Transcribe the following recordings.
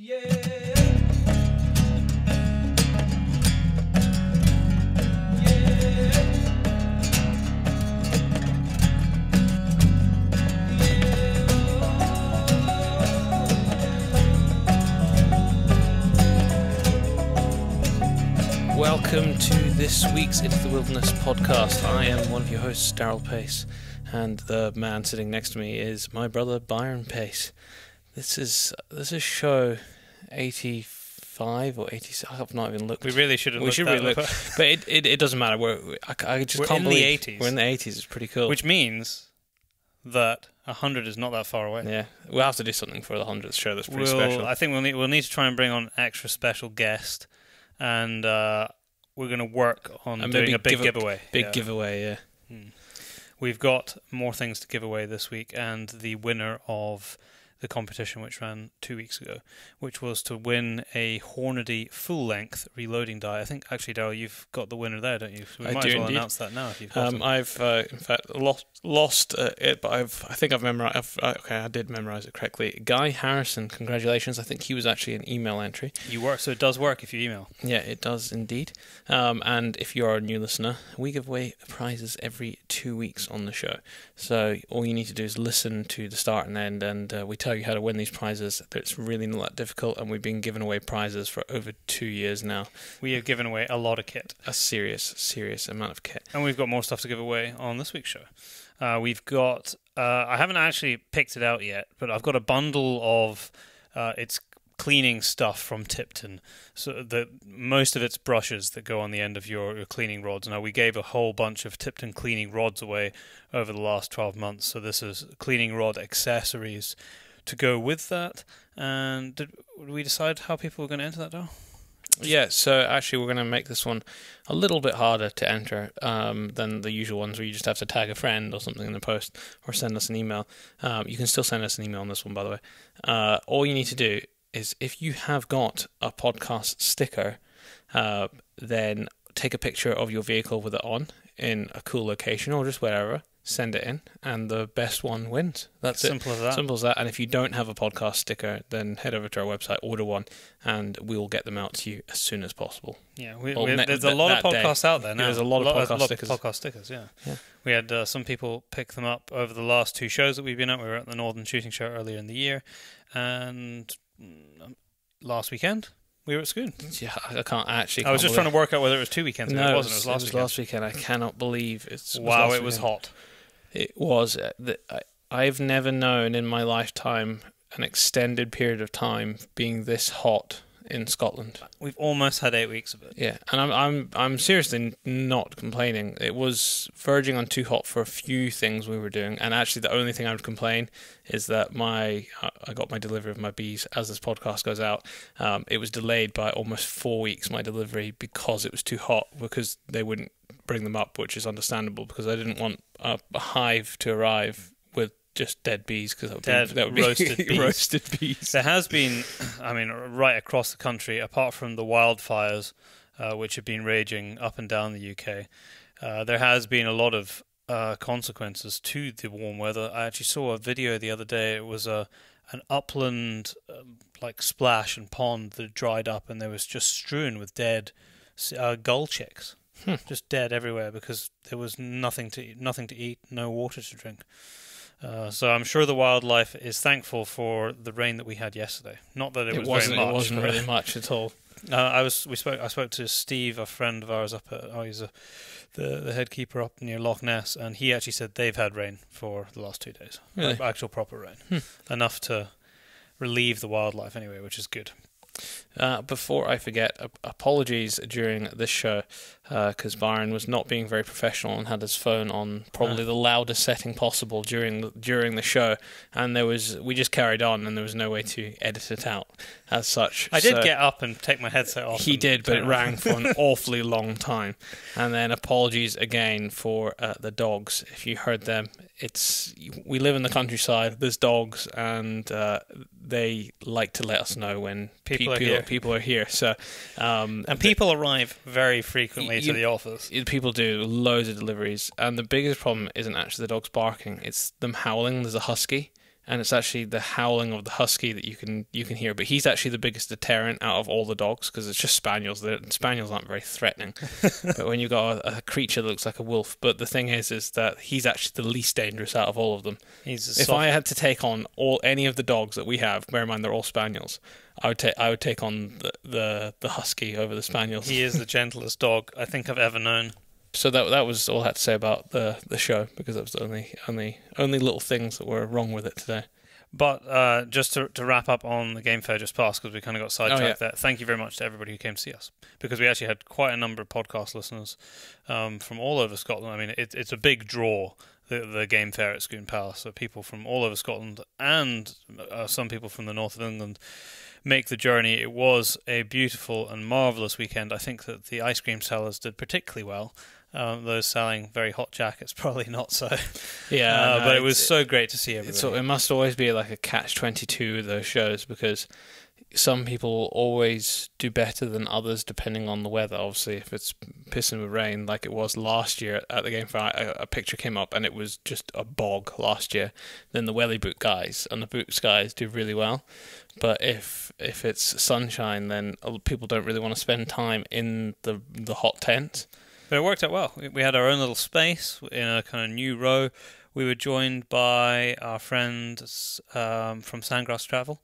Welcome to this week's Into the Wilderness podcast. I am one of your hosts, Daryl Pace, and the man sitting next to me is my brother, Byron Pace. This is show 85 or 86. I've not even looked. We really should have looked. But it doesn't matter. I just can't believe the 80s. We're in the 80s. It's pretty cool. Which means that 100 is not that far away. Yeah, we'll have to do something for the 100th show that's pretty special. I think we'll need to try and bring on an extra special guest, and we're going to work on doing a big giveaway. Giveaway, yeah. We've got more things to give away this week, and the winner of the competition, which ran 2 weeks ago, which was to win a Hornady full-length reloading die. I think, actually, Daryl, you've got the winner there, don't you? So we might as well announce that now if you've got it. I've, in fact, lost it, but I think I've memorized. Okay, I did memorize it correctly. Guy Harrison, congratulations. I think he was actually an email entry. So it does work if you email. Yeah, it does indeed. And if you are a new listener, we give away prizes every 2 weeks on the show. So all you need to do is listen to the start and end, and we tell you how to win these prizes. It's really not that difficult, and we've been giving away prizes for over 2 years now. We have given away a lot of kit. A serious amount of kit. And we've got more stuff to give away on this week's show. We've got, I haven't actually picked it out yet, but I've got a bundle of its cleaning stuff from Tipton. So most of it's brushes that go on the end of your cleaning rods. Now, we gave a whole bunch of Tipton cleaning rods away over the last 12 months. So this is cleaning rod accessories to go with that. And did we decide how people were going to enter that, though? Yeah, so actually we're going to make this one a little bit harder to enter than the usual ones where you just have to tag a friend or something in the post or send us an email. You can still send us an email on this one, by the way. All you need to do is, if you have got a podcast sticker, then take a picture of your vehicle with it on in a cool location or just wherever. Send it in, and the best one wins. That's Simple as that. Simple as that. And if you don't have a podcast sticker, then head over to our website, order one, and we'll get them out to you as soon as possible. Yeah, there's a lot of podcasts out there now. There's a lot of podcast stickers. Yeah. We had some people pick them up over the last two shows that we've been at. We were at the Northern Shooting Show earlier in the year, and last weekend we were at Schoon. Yeah, I can't actually. I was just trying to work out whether it was 2 weekends ago. No, it wasn't. It was last weekend. I cannot believe it was hot. It was. I've never known in my lifetime an extended period of time being this hot in Scotland. We've almost had 8 weeks of it. Yeah, and I'm seriously not complaining. It was verging on too hot for a few things we were doing, and actually the only thing I would complain is that I got my delivery of my bees as this podcast goes out. It was delayed by almost 4 weeks, my delivery, because it was too hot, because they wouldn't bring them up, which is understandable, because I didn't want a hive to arrive with just dead bees, because that would be roasted bees. There has been, right across the country, apart from the wildfires which have been raging up and down the UK, there has been a lot of consequences to the warm weather. I actually saw a video the other day. It was an upland splash and pond that dried up, and there was just strewn with dead gull chicks. Just dead everywhere because there was nothing to eat, no water to drink. So I'm sure the wildlife is thankful for the rain that we had yesterday. Not that it wasn't very much. It wasn't really much at all. I spoke to Steve, a friend of ours he's the head keeper up near Loch Ness, and he actually said they've had rain for the last 2 days. Really? Actual proper rain. Enough to relieve the wildlife anyway, which is good. Before I forget, apologies during this show because Byron was not being very professional and had his phone on probably the loudest setting possible during the show, and we just carried on, and there was no way to edit it out as such. I did get up and take my headset off. He did, but it rang for an awfully long time. And then apologies again for the dogs. If you heard them, we live in the countryside. There's dogs, and they like to let us know when people are here. So, and people arrive very frequently to the office. People do loads of deliveries, and the biggest problem isn't actually the dogs barking; it's them howling. There's a husky, and it's actually the howling of the husky that you can hear. But he's actually the biggest deterrent out of all the dogs because it's just spaniels. Spaniels aren't very threatening, but when you've got a creature that looks like a wolf. But the thing is that he's actually the least dangerous out of all of them. If I had to take on any of the dogs that we have, bear in mind they're all spaniels, I would take on the husky over the spaniels. He is the gentlest dog I think I've ever known. So that was all I had to say about the show, because that was the only little things that were wrong with it today. But just to wrap up on the Game Fair just past, because we kind of got sidetracked there, thank you very much to everybody who came to see us, because we actually had quite a number of podcast listeners from all over Scotland. I mean, it's a big draw, the Game Fair at Scone Palace. So people from all over Scotland and some people from the north of England make the journey. It was a beautiful and marvellous weekend. I think that the ice cream sellers did particularly well. Those selling very hot jackets probably not so. Yeah, but it was so great to see everybody. So it must always be like a catch-22 with those shows, because some people always do better than others depending on the weather. Obviously, if it's pissing with rain like it was last year at the Game Fair, a picture came up and it was just a bog last year, then the welly boot guys and the boots guys do really well. But if it's sunshine, then people don't really want to spend time in the hot tent. But it worked out well. We had our own little space in a kind of new row. We were joined by our friends from Sandgrass Travel,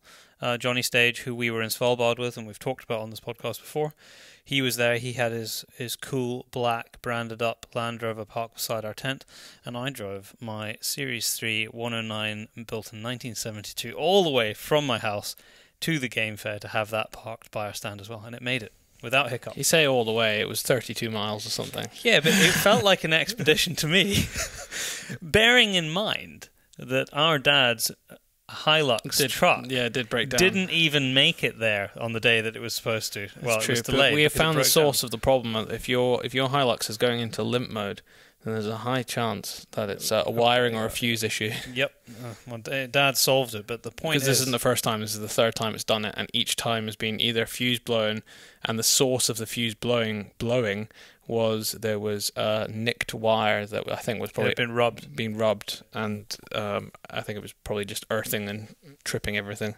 Johnny Stage, who we were in Svalbard with, and we've talked about on this podcast before. He was there. He had his cool black branded up Land Rover parked beside our tent, and I drove my Series 3 109 built in 1972 all the way from my house to the Game Fair to have that parked by our stand as well, and it made it without hiccup. You say all the way, it was 32 miles or something. Yeah, but it felt like an expedition to me. Bearing in mind that our dad's Hilux truck did break down. Didn't even make it there on the day that it was supposed to. Well, it was delayed. We have found the source of the problem. If your Hilux is going into limp mode, then there's a high chance that it's a wiring or a fuse issue. Yep. Well, Dad solved it, but the point is... Because this isn't the first time, this is the third time it's done it, and each time has been either fuse blown, and the source of the fuse blowing was there was a nicked wire that I think was probably being rubbed, and I think it was probably just earthing and tripping everything.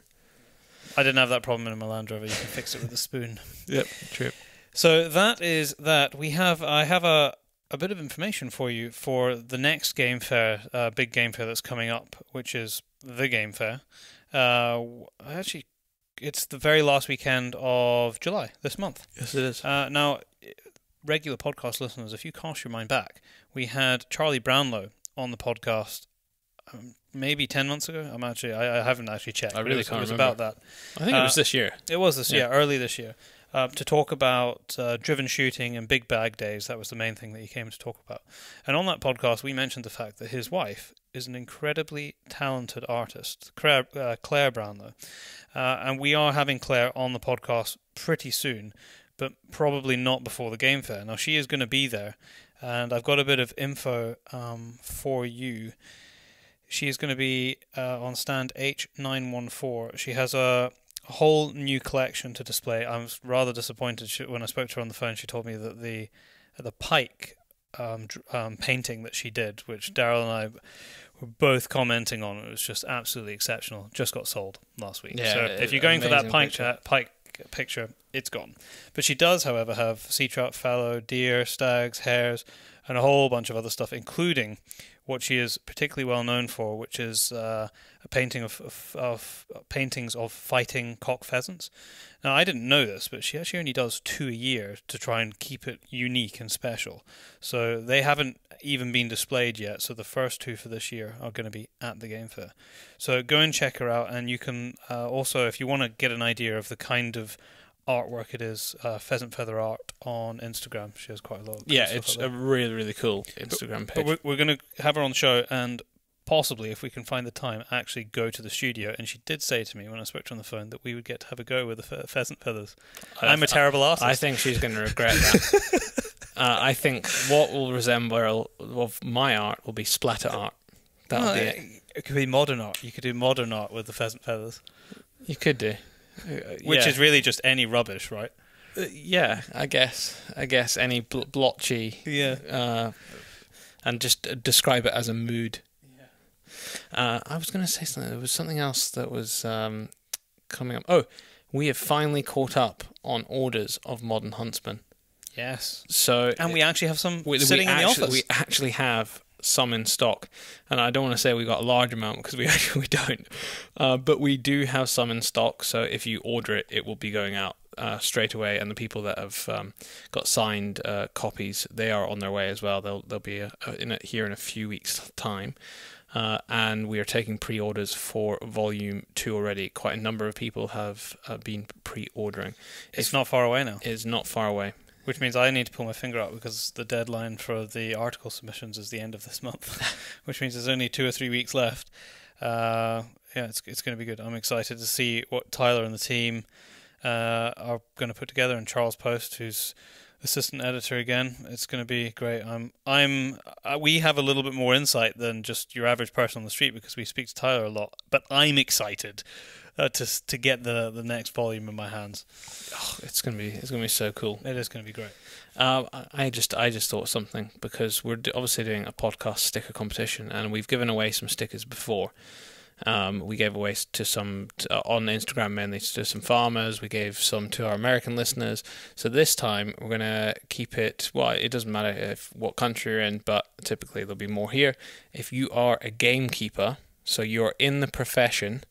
I didn't have that problem in my Land Rover. You can fix it with a spoon. Yep, true. So that is that. I have a bit of information for you for the next Game Fair, big Game Fair that's coming up, which is the Game Fair. Actually, it's the very last weekend of July, this month. Yes, it is. Now, regular podcast listeners, if you cast your mind back, we had Charlie Brownlow on the podcast maybe 10 months ago. I haven't actually checked. I really can't remember. It was about that. I think it was this year. It was this year, early this year. To talk about driven shooting and big bag days. That was the main thing that he came to talk about. And on that podcast, we mentioned the fact that his wife is an incredibly talented artist, Claire Brownlow. And we are having Claire on the podcast pretty soon, but probably not before the Game Fair. Now, she is going to be there, and I've got a bit of info for you. She is going to be on stand H914. She has a whole new collection to display. I was rather disappointed when I spoke to her on the phone. She told me that the pike painting that she did, which Daryl and I were both commenting on, it was just absolutely exceptional. Just got sold last week. Yeah, so if you're going for that pike picture, it's gone. But she does, however, have sea trout, fallow, deer, stags, hares, and a whole bunch of other stuff, including what she is particularly well known for, which is a painting of paintings of fighting cock pheasants. Now, I didn't know this, but she actually only does 2 a year to try and keep it unique and special. So they haven't even been displayed yet. So the first 2 for this year are going to be at the Game Fair. So go and check her out, and you can also, if you want to get an idea of the kind of artwork it is, Pheasant Feather Art on Instagram. She has quite a lot of it's a really, really cool Instagram page. But we're going to have her on the show, and possibly, if we can find the time, actually go to the studio. And she did say to me when I spoke to her on the phone that we would get to have a go with the pheasant feathers. I'm a terrible artist. I think she's going to regret that. I think what will resemble of my art will be splatter art. That'll be it. It could be modern art. You could do modern art with the pheasant feathers. You could do. Which is really just any rubbish, right? Yeah, I guess any blotchy. Yeah. And just describe it as a mood. I was going to say something. There was something else that was coming up. Oh, we have finally caught up on orders of Modern Huntsman. Yes. So, and we actually have some sitting in the office. We actually have some in stock, and I don't want to say we got a large amount because we don't, but we do have some in stock. So if you order it, it will be going out straight away, and the people that have got signed copies, they are on their way as well. They'll be here in a few weeks' time. And we are taking pre-orders for Volume 2 already. Quite a number of people have been pre-ordering. It's not far away now. It's not far away. Which means I need to pull my finger out because the deadline for the article submissions is the end of this month. Which means there's only 2 or 3 weeks left. It's going to be good. I'm excited to see what Tyler and the team are going to put together, and Charles Post, who's assistant editor again. It's going to be great. We have a little bit more insight than just your average person on the street because we speak to Tyler a lot. But I'm excited to get the next volume in my hands. Oh, it's going to be so cool. It is going to be great. I just thought something because we're obviously doing a podcast sticker competition, and we've given away some stickers before. We gave away to some on Instagram, mainly to some farmers. We gave some to our American listeners. So this time we're going to keep it, well, it doesn't matter what country you're in, but typically there'll be more here. If you are a gamekeeper, so you're in the profession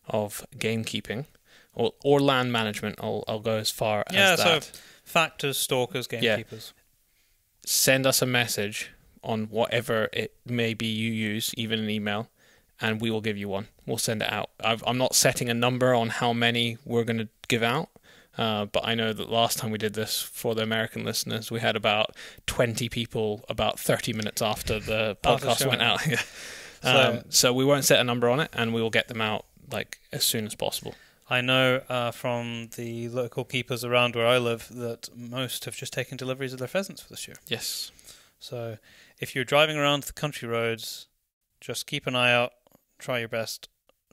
of gamekeeping or land management, I'll go as far as that. So factors, stalkers, gamekeepers. Send us a message on whatever it may be you use, even an email, and we will give you one. We'll send it out. I'm not setting a number on how many we're going to give out, but I know that last time we did this for the American listeners, we had about 20 people about 30 minutes after the podcast went out. So we won't set a number on it, and we will get them out as soon as possible. I know from the local keepers around where I live that most have just taken deliveries of their pheasants for this year. Yes. So if you're driving around the country roads, just keep an eye out. Try your best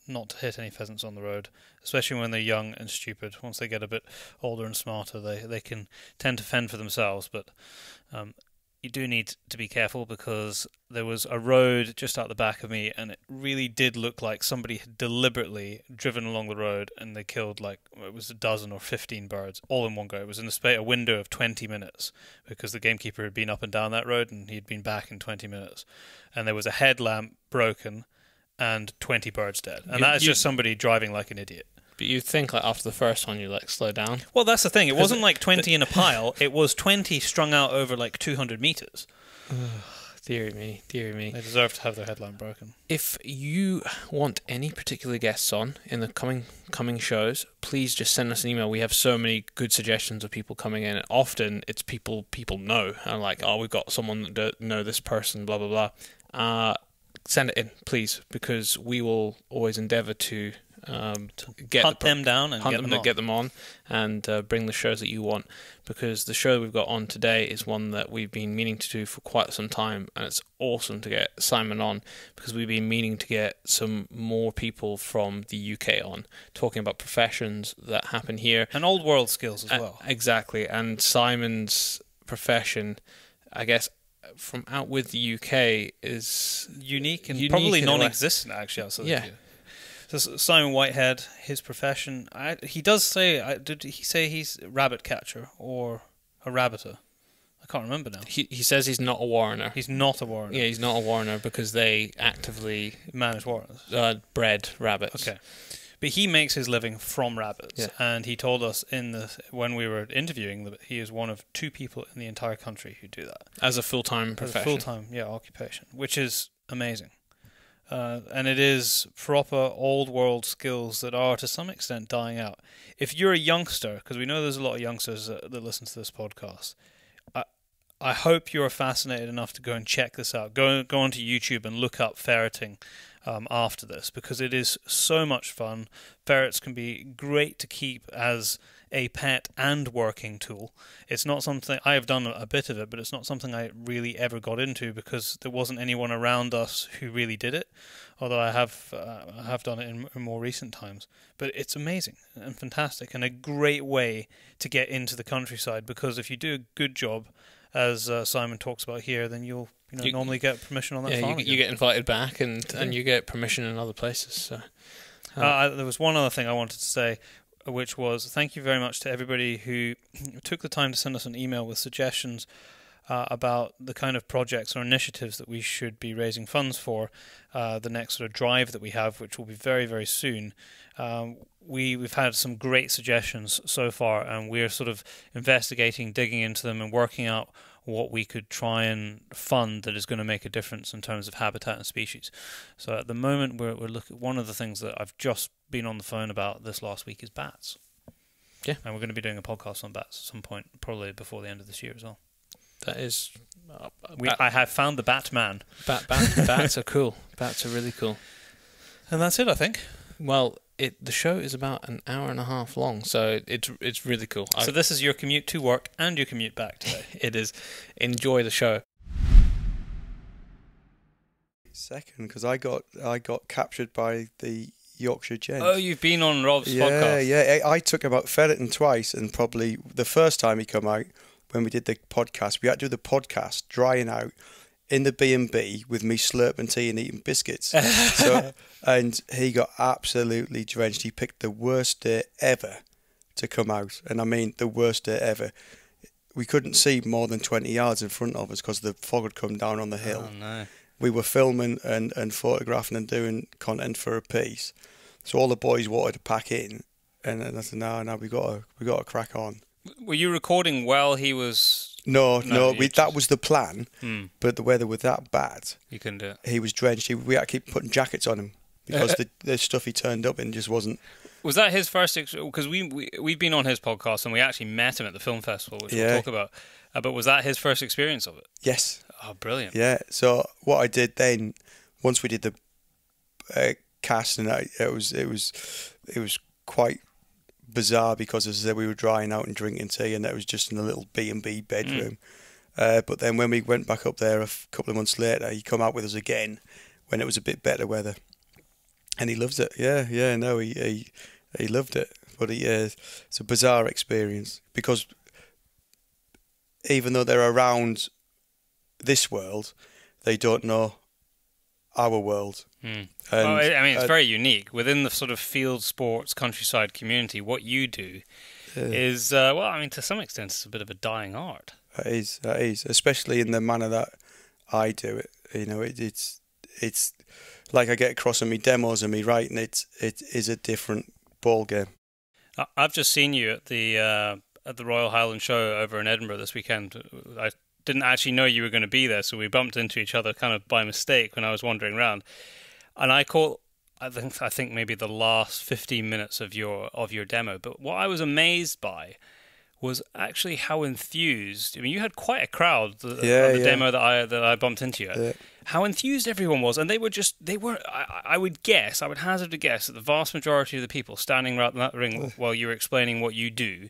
not to hit any pheasants on the road, especially when they're young and stupid. Once they get a bit older and smarter, they can tend to fend for themselves. But you do need to be careful because there was a road just out the back of me, and it really did look like somebody had deliberately driven along the road, and they killed it was a dozen or 15 birds all in one go. It was in a window of 20 minutes because the gamekeeper had been up and down that road, and he'd been back in 20 minutes. And there was a headlamp broken and 20 birds dead. And that is just somebody driving like an idiot. But you'd think after the first one you slow down. Well, that's the thing. It wasn't 20 in a pile. It was 20 strung out over 200 meters. Dear me. They deserve to have their headline broken. If you want any particular guests on in the coming shows, please just send us an email. We have so many good suggestions of people coming in. And often it's people know. And we've got someone that know this person, blah, blah, blah. Send it in, please, because we will always endeavour to hunt them down and get them on, and bring the shows that you want. Because the show we've got on today is one that we've been meaning to do for quite some time, and it's awesome to get Simon on because we've been meaning to get some more people from the UK on, talking about professions that happen here and old world skills as well. Exactly, and Simon's profession, I guess, from out with the UK is unique and probably non-existent actually outside the UK. So Simon Whitehead, his profession, he does say, did he say he's a rabbit catcher or a rabbiter? I can't remember now. He says he's not a warrener. He's not a warrener. Yeah, he's not a warrener because they actively manage warreners. Bred rabbits. Okay. But he makes his living from rabbits, and he told us when we were interviewing that he is one of 2 people in the entire country who do that. As a full-time profession. Full-time, occupation, which is amazing. And it is proper old-world skills that are, to some extent, dying out. If you're a youngster, because we know there's a lot of youngsters that listen to this podcast, I hope you're fascinated enough to go and check this out. Go onto YouTube and look up ferreting after this, because it is so much fun. Ferrets can be great to keep as a pet and working tool. It's not something I have done a bit of it, but it's not something I really ever got into because there wasn't anyone around us who really did it. Although I have done it in more recent times. But it's amazing and fantastic and a great way to get into the countryside, because if you do a good job as Simon talks about here, then you'll normally get permission on that Yeah, farm. you get invited back, and you get permission in other places. So there was one other thing I wanted to say, which was thank you very much to everybody who took the time to send us an email with suggestions about the kind of projects or initiatives that we should be raising funds for, the next sort of drive that we have, which will be very, very soon. We've had some great suggestions so far, and we're sort of investigating, digging into them, and working out what we could try and fund that is going to make a difference in terms of habitat and species. So at the moment, we're looking. One of the things that I've just been on the phone about this last week is bats. Yeah, and we're going to be doing a podcast on bats at some point, probably before the end of this year as well. That is, I have found the Batman. Bats are cool. Bats are really cool. And that's it, I think. Well, the show is about an hour and a half long, so it's really cool. So this is your commute to work and your commute back today. It is. Enjoy the show. Second, because I got captured by the Yorkshire Gents. Oh, you've been on Rob's podcast. Yeah. I took him out Ferreting twice, and probably the first time he come out, when we did the podcast, we had to do the podcast drying out in the B&B with me slurping tea and eating biscuits. And he got absolutely drenched. He picked the worst day ever to come out, and I mean the worst day ever. We couldn't see more than 20 yards in front of us because the fog had come down on the hill. Oh, no. We were filming and photographing and doing content for a piece, so all the boys wanted to pack in, and I said, no, we got to crack on. Were you recording while he was... No, that was the plan, but the weather was that bad. You couldn't do it. He was drenched. We had to keep putting jackets on him because the stuff he turned up in just wasn't... Was that his first... Because we've been on his podcast and we actually met him at the film festival, which we'll talk about. But was that his first experience of it? Yes. Oh, brilliant. Yeah, so what I did then, once we did the cast, and it was quite bizarre because, as I said, we were drying out and drinking tea, and that was just in a little B&B bedroom. But then when we went back up there a couple of months later, he come out with us again when it was a bit better weather, and he loves it. Yeah, no, he loved it. But it's a bizarre experience because even though they're around this world, they don't know our world. And, it's very unique. Within the sort of field sports countryside community, what you do is, to some extent, it's a bit of a dying art. That is, especially in the manner that I do it. You know, it's like I get across in my demos and me writing. It is a different ball game. I've just seen you at the Royal Highland Show over in Edinburgh this weekend. I didn't actually know you were going to be there, so we bumped into each other kind of by mistake when I was wandering around. And I caught, I think maybe the last 15 minutes of your demo. But what I was amazed by was actually how enthused. I mean, you had quite a crowd on the demo that I bumped into you at. Yeah. How enthused everyone was, and they were. I would hazard a guess that the vast majority of the people standing around that ring while you were explaining what you do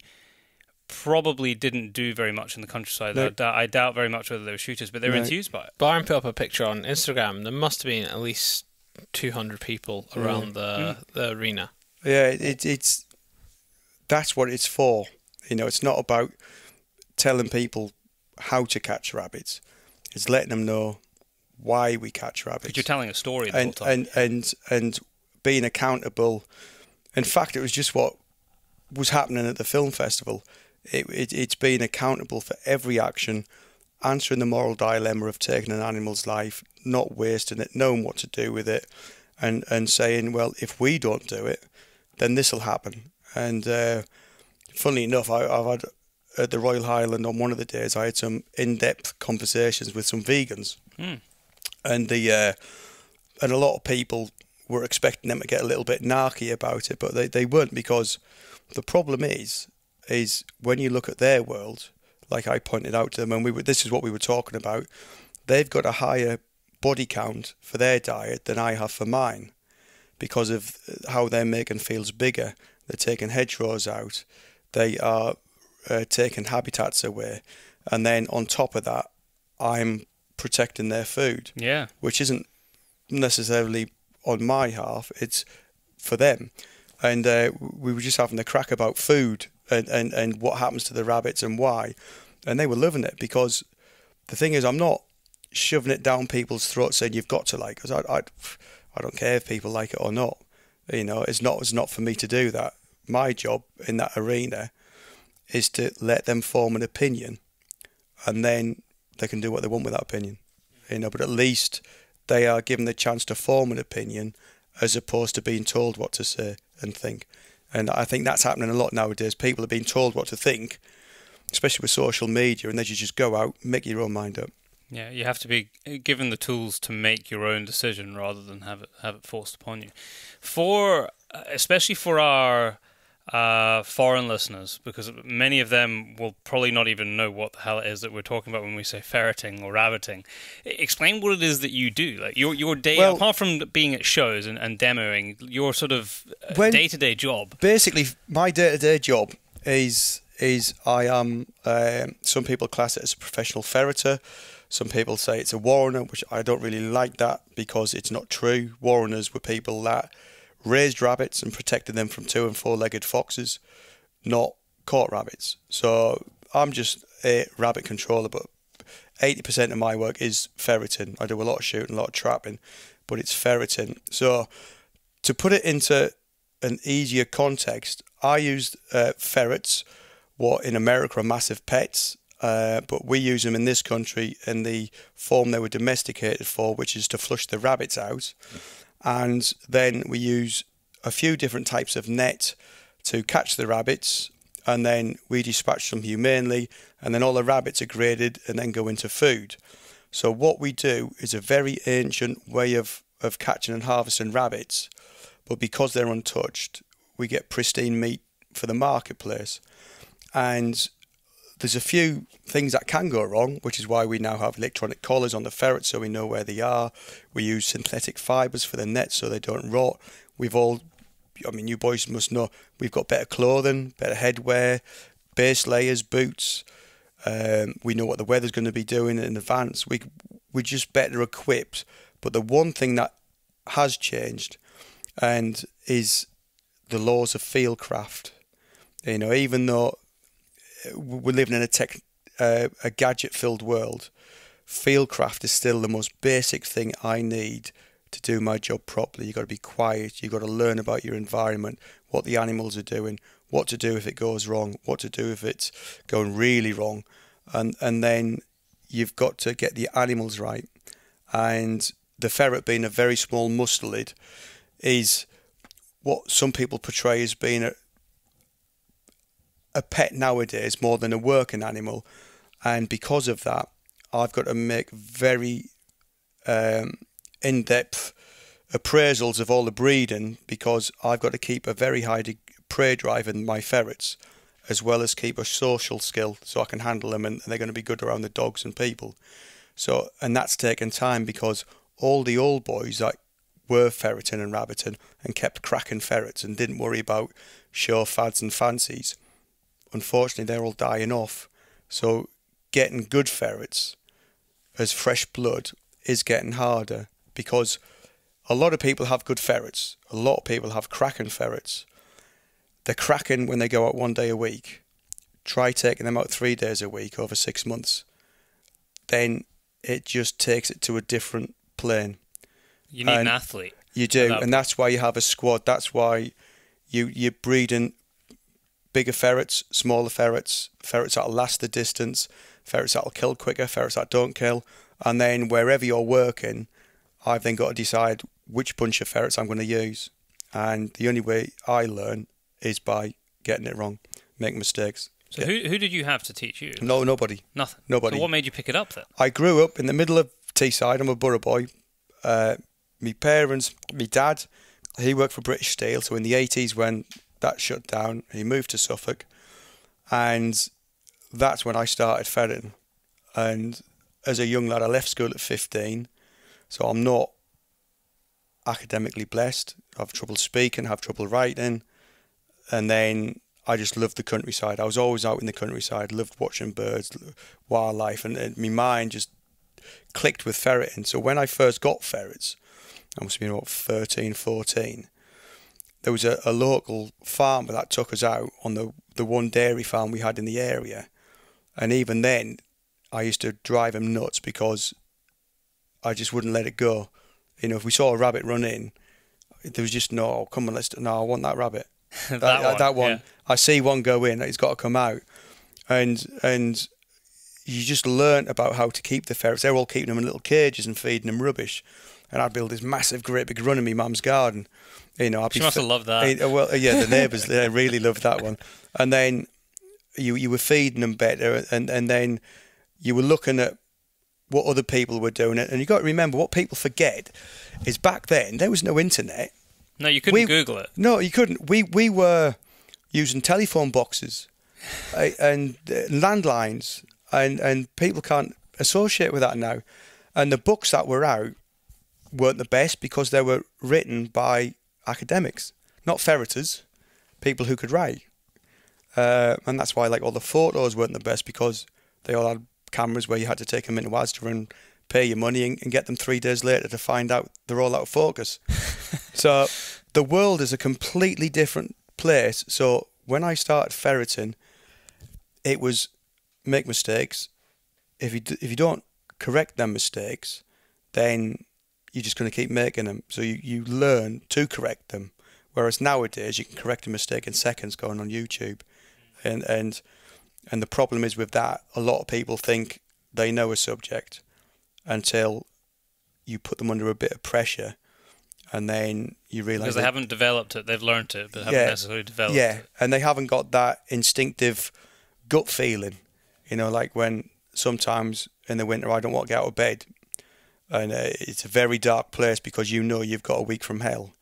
probably didn't do very much in the countryside. No. I doubt very much whether they were shooters, but they were enthused by it. Byron put up a picture on Instagram. There must have been at least 200 people around the arena. Yeah, it's that's what it's for. You know, it's not about telling people how to catch rabbits. It's letting them know why we catch rabbits. But you're telling a story the whole time. And being accountable. In fact, it was just what was happening at the film festival. It's being accountable for every action, answering the moral dilemma of taking an animal's life, not wasting it, knowing what to do with it, and saying, well, if we don't do it, then this will happen. And funnily enough, I've had at the Royal Highland on one of the days, I had some in-depth conversations with some vegans, and a lot of people were expecting them to get a little bit narky about it, but they weren't, because the problem is when you look at their world, like I pointed out to them, and this is what we were talking about, they've got a higher body count for their diet than I have for mine, because of how they're making fields bigger. They're taking hedgerows out, they are taking habitats away, and then on top of that, I'm protecting their food, which isn't necessarily on my half, it's for them. And we were just having a crack about food and what happens to the rabbits and why. And they were loving it, because the thing is, I'm not shoving it down people's throats saying you've got to like us. I don't care if people like it or not. You know, it's not for me to do that. My job in that arena is to let them form an opinion, and then they can do what they want with that opinion. You know, but at least they are given the chance to form an opinion as opposed to being told what to say and think. And I think that's happening a lot nowadays. People are being told what to think, especially with social media, and they should just go out, make your own mind up. Yeah, you have to be given the tools to make your own decision rather than have it forced upon you. Especially for our foreign listeners, because many of them will probably not even know what the hell it is that we're talking about when we say ferreting or rabbiting. Explain what it is that you do. Like your day, apart from being at shows and demoing, your sort of day-to-day job. Basically, my day-to-day job is I am, some people class it as a professional ferreter. Some people say it's a warrener, which I don't really like that because it's not true. Warreners were people that raised rabbits and protected them from 2- and 4-legged foxes, not caught rabbits. So I'm just a rabbit controller, but 80% of my work is ferreting. I do a lot of shooting, a lot of trapping, but it's ferreting. So to put it into an easier context, I used ferrets, what in America are massive pets, but we use them in this country in the form they were domesticated for, which is to flush the rabbits out. And then we use a few different types of net to catch the rabbits, and then we dispatch them humanely, and then all the rabbits are graded and then go into food. So what we do is a very ancient way of catching and harvesting rabbits, but because they're untouched, we get pristine meat for the marketplace. And there's a few things that can go wrong, which is why we now have electronic collars on the ferrets so we know where they are. We use synthetic fibres for the nets so they don't rot. You boys must know, we've got better clothing, better headwear, base layers, boots. We know what the weather's going to be doing in advance. We're just better equipped. But the one thing that has changed and is the laws of fieldcraft. You know, even though we're living in a gadget-filled world, fieldcraft is still the most basic thing I need to do my job properly. You've got to be quiet, you've got to learn about your environment, what the animals are doing, what to do if it goes wrong, what to do if it's going really wrong, and then you've got to get the animals right. And the ferret, being a very small mustelid, is what some people portray as being a pet nowadays more than a working animal, and because of that I've got to make very in-depth appraisals of all the breeding, because I've got to keep a very high prey drive in my ferrets, as well as keep a social skill so I can handle them and they're going to be good around the dogs and people. So, and that's taken time, because all the old boys that were ferreting and rabbiting and kept cracking ferrets and didn't worry about show fads and fancies, unfortunately they're all dying off. So getting good ferrets as fresh blood is getting harder, because a lot of people have good ferrets, a lot of people have cracking ferrets. They're cracking when they go out 1 day a week. Try taking them out 3 days a week over 6 months. Then it just takes it to a different plane. You need an athlete. You do, and that's why you have a squad. That's why you're breeding bigger ferrets, smaller ferrets, ferrets that'll last the distance, ferrets that'll kill quicker, ferrets that don't kill. And then wherever you're working, I've then got to decide which bunch of ferrets I'm going to use. And the only way I learn is by getting it wrong, making mistakes. So who did you have to teach you? No, nobody. Nothing? Nobody. So what made you pick it up then? I grew up in the middle of Teesside. I'm a borough boy. My parents, my dad, he worked for British Steel. So in the 80s when that shut down, he moved to Suffolk. And that's when I started ferreting. And as a young lad, I left school at 15. So I'm not academically blessed. I have trouble speaking, have trouble writing. And then I just loved the countryside. I was always out in the countryside, loved watching birds, wildlife, and my mind just clicked with ferreting. So when I first got ferrets, I must have been about 13, 14, there was a local farmer that took us out on the one dairy farm we had in the area. And even then, I used to drive him nuts because I just wouldn't let it go. If we saw a rabbit run in, there was just no, come on, I want that rabbit. that one. Yeah. I see one go in, it's got to come out. And you just learn about how to keep the ferrets. They're all keeping them in little cages and feeding them rubbish. And I'd build this massive, great big run in my mum's garden. She must have loved that. Well, yeah, the neighbours they really loved that one. And then you were feeding them better, and then you were looking at what other people were doing. And you got to remember, what people forget is back then there was no internet. No, you couldn't Google it. No, you couldn't. We were using telephone boxes and landlines, and people can't associate with that now. And the books that were out weren't the best because they were written by academics, not ferreters, people who could write. And that's why all the photos weren't the best, because they all had cameras where you had to take them into Asda and pay your money and get them 3 days later to find out they're all out of focus. So the world is a completely different place. So when I started ferreting, it was make mistakes. If you don't correct them mistakes, then you're just going to keep making them. So you learn to correct them. Whereas nowadays you can correct a mistake in seconds going on YouTube. And the problem is with that, a lot of people think they know a subject until you put them under a bit of pressure, and then you realise... Because they haven't developed it, they've learnt it, but haven't necessarily developed it. Yeah, and they haven't got that instinctive gut feeling. Like when sometimes in the winter I don't want to get out of bed, and it's a very dark place because you've got a week from hell.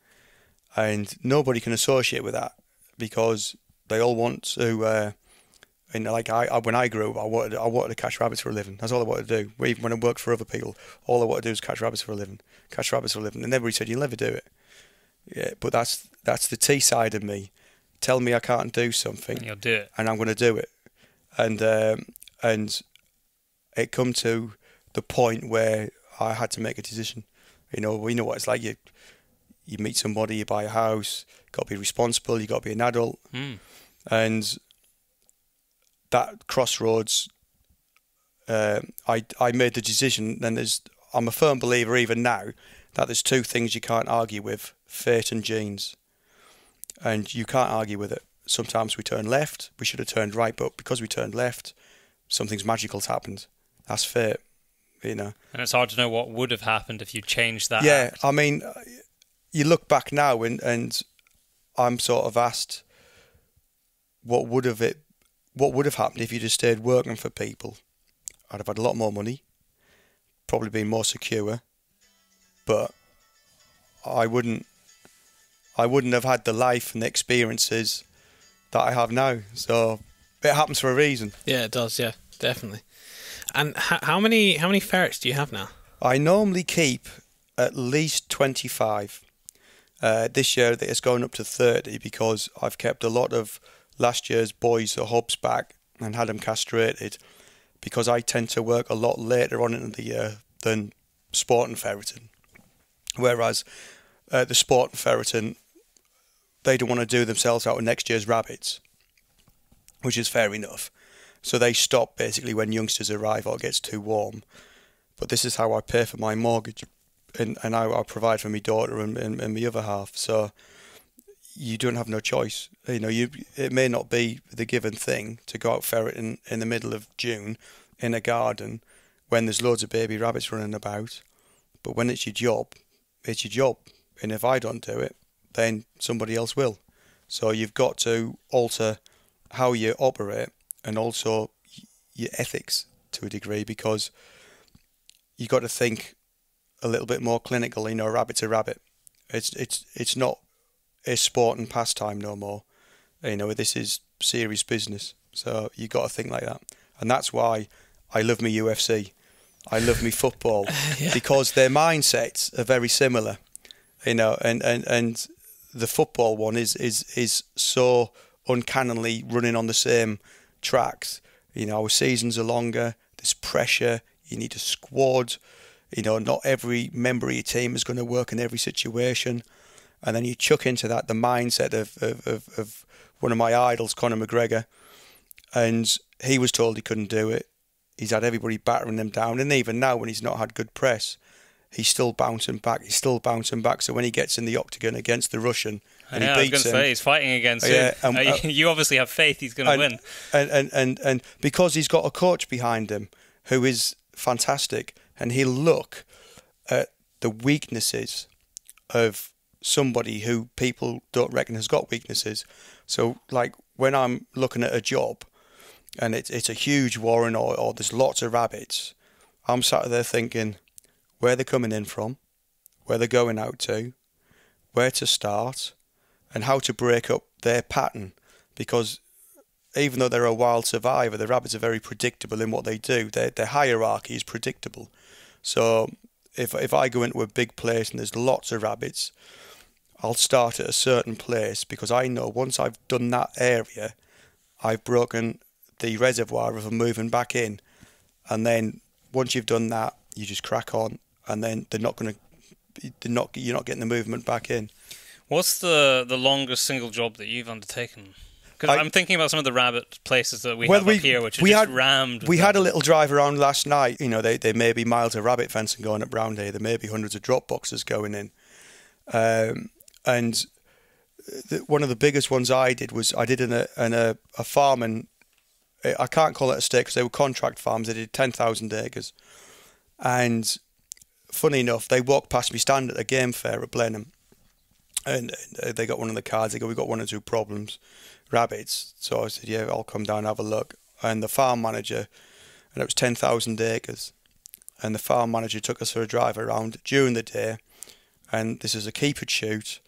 And nobody can associate with that because they all want to... when I grew up, I wanted to catch rabbits for a living. That's all I wanted to do. Even when I worked for other people, all I wanted to do was catch rabbits for a living. And everybody said, "You'll never do it." Yeah, but that's the T side of me. Tell me I can't do something, and you'll do it, and I'm going to do it. And it come to the point where I had to make a decision. We know what it's like. You meet somebody, you buy a house, got to be responsible. You got to be an adult, and that crossroads, I made the decision, and I'm a firm believer even now that there's two things you can't argue with: fate and genes. And you can't argue with it. Sometimes we turn left, we should have turned right, but because we turned left, something's magical's happened. That's fate, And it's hard to know what would have happened if you changed that. Yeah, act. I mean, you look back now and I'm sort of asked, what would have happened if you just stayed working for people? I'd have had a lot more money, probably been more secure, but I wouldn't have had the life and the experiences that I have now. So it happens for a reason. Yeah, it does. Yeah, definitely. And how many ferrets do you have now? I normally keep at least 25. This year it's going up to 30 because I've kept a lot of last year's boys or hubs back and had them castrated, because I tend to work a lot later on in the year than sport and ferreting. Whereas the sport and ferreting, they don't want to do themselves out of next year's rabbits, which is fair enough. So they stop basically when youngsters arrive or it gets too warm. But this is how I pay for my mortgage and how I provide for my daughter and my other half. So you don't have no choice. It may not be the given thing to go out ferreting in the middle of June in a garden when there's loads of baby rabbits running about. But when it's your job, it's your job. And if I don't do it, then somebody else will. So you've got to alter how you operate and also your ethics to a degree, because you've got to think a little bit more clinical. A rabbit's a rabbit. It's not a sport and pastime no more. This is serious business. So you got to think like that. And that's why I love my UFC. I love me football because their mindsets are very similar. And the football one is so uncannily running on the same tracks. Our seasons are longer, there's pressure, you need a squad, not every member of your team is going to work in every situation. And then you chuck into that the mindset of one of my idols, Conor McGregor, and he was told he couldn't do it. he's had everybody battering him down, and even now when he's not had good press, he's still bouncing back. So when he gets in the octagon against the Russian and he beats him, I was going to say he's fighting against him. You obviously have faith he's going to win. And because he's got a coach behind him who is fantastic, and he'll look at the weaknesses of somebody who people don't reckon has got weaknesses. So like when I'm looking at a job and it's a huge warren or there's lots of rabbits, I'm sat there thinking where they're coming in from, where they're going out to, where to start, and how to break up their pattern. Because even though they're a wild survivor, the rabbits are very predictable in what they do. Their hierarchy is predictable. So if I go into a big place and there's lots of rabbits, I'll start at a certain place because I know once I've done that area, I've broken the reservoir of them moving back in. And then once you've done that, you just crack on, and then you're not getting the movement back in. What's the longest single job that you've undertaken? Because I'm thinking about some of the rabbit places that we have up here, which are just rammed. We had a little drive around last night. You know, there may be miles of rabbit fencing going up round here. There may be hundreds of drop boxes going in. And one of the biggest ones I did in a farm, and I can't call it a state because they were contract farms. They did 10,000 acres. And funny enough, they walked past me stand at a game fair at Blenheim. And they got one of the cards. They go, "We've got one or two problems. Rabbits." So I said, "Yeah, I'll come down and have a look." And the farm manager, and it was 10,000 acres, and the farm manager took us for a drive around during the day, and this is a keep and shoot,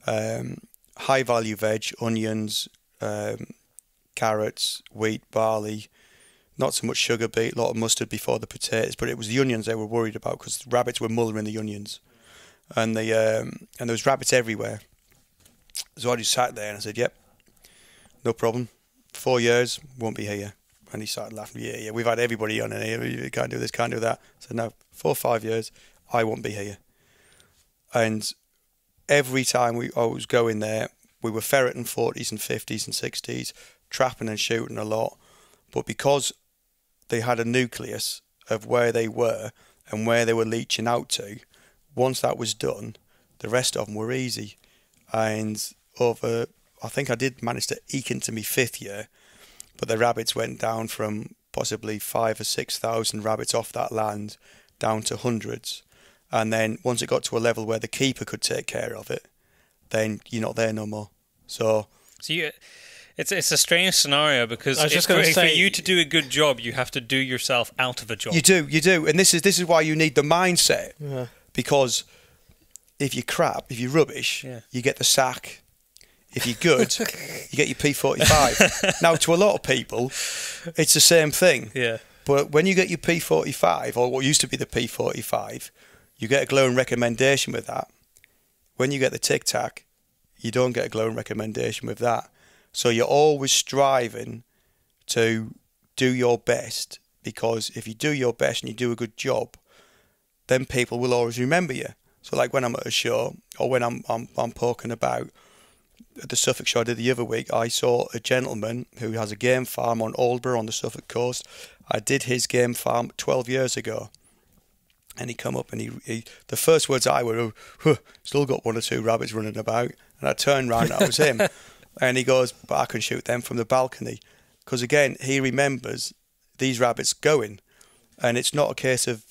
high value veg, onions, carrots, wheat, barley, not so much sugar beet, a lot of mustard before the potatoes, but it was the onions they were worried about because rabbits were mothering the onions, and there was rabbits everywhere. So I just sat there and I said, "Yep, no problem. 4 years, won't be here." And he started laughing. Yeah, we've had everybody on in here. You can't do this, can't do that. I said, "No, 4 or 5 years, I won't be here." And every time I was going there, we were ferreting 40s and 50s and 60s, trapping and shooting a lot. But because they had a nucleus of where they were and where they were leaching out to, once that was done, the rest of them were easy. And I think I did manage to eke into my 5th year, but the rabbits went down from possibly 5,000 or 6,000 rabbits off that land down to hundreds. And then once it got to a level where the keeper could take care of it, then you're not there no more. So it's a strange scenario because for you to do a good job, you have to do yourself out of a job. You do, and this is why you need the mindset. Yeah. Because if you're crap, if you're rubbish, you get the sack. If you're good, you get your P45. Now, to a lot of people, it's the same thing. Yeah. But when you get your P45, or what used to be the P45, you get a glowing recommendation with that. When you get the Tic Tac, you don't get a glowing recommendation with that. So you're always striving to do your best, because if you do your best and you do a good job, then people will always remember you. So like when I'm at a show, or when I'm poking about at the Suffolk show I did the other week, I saw a gentleman who has a game farm on Aldborough on the Suffolk coast. I did his game farm 12 years ago. And he come up and he the first words I were, still got 1 or 2 rabbits running about. And I turned round, that was him. And he goes, "But I can shoot them from the balcony." Because again, he remembers these rabbits going. And it's not a case of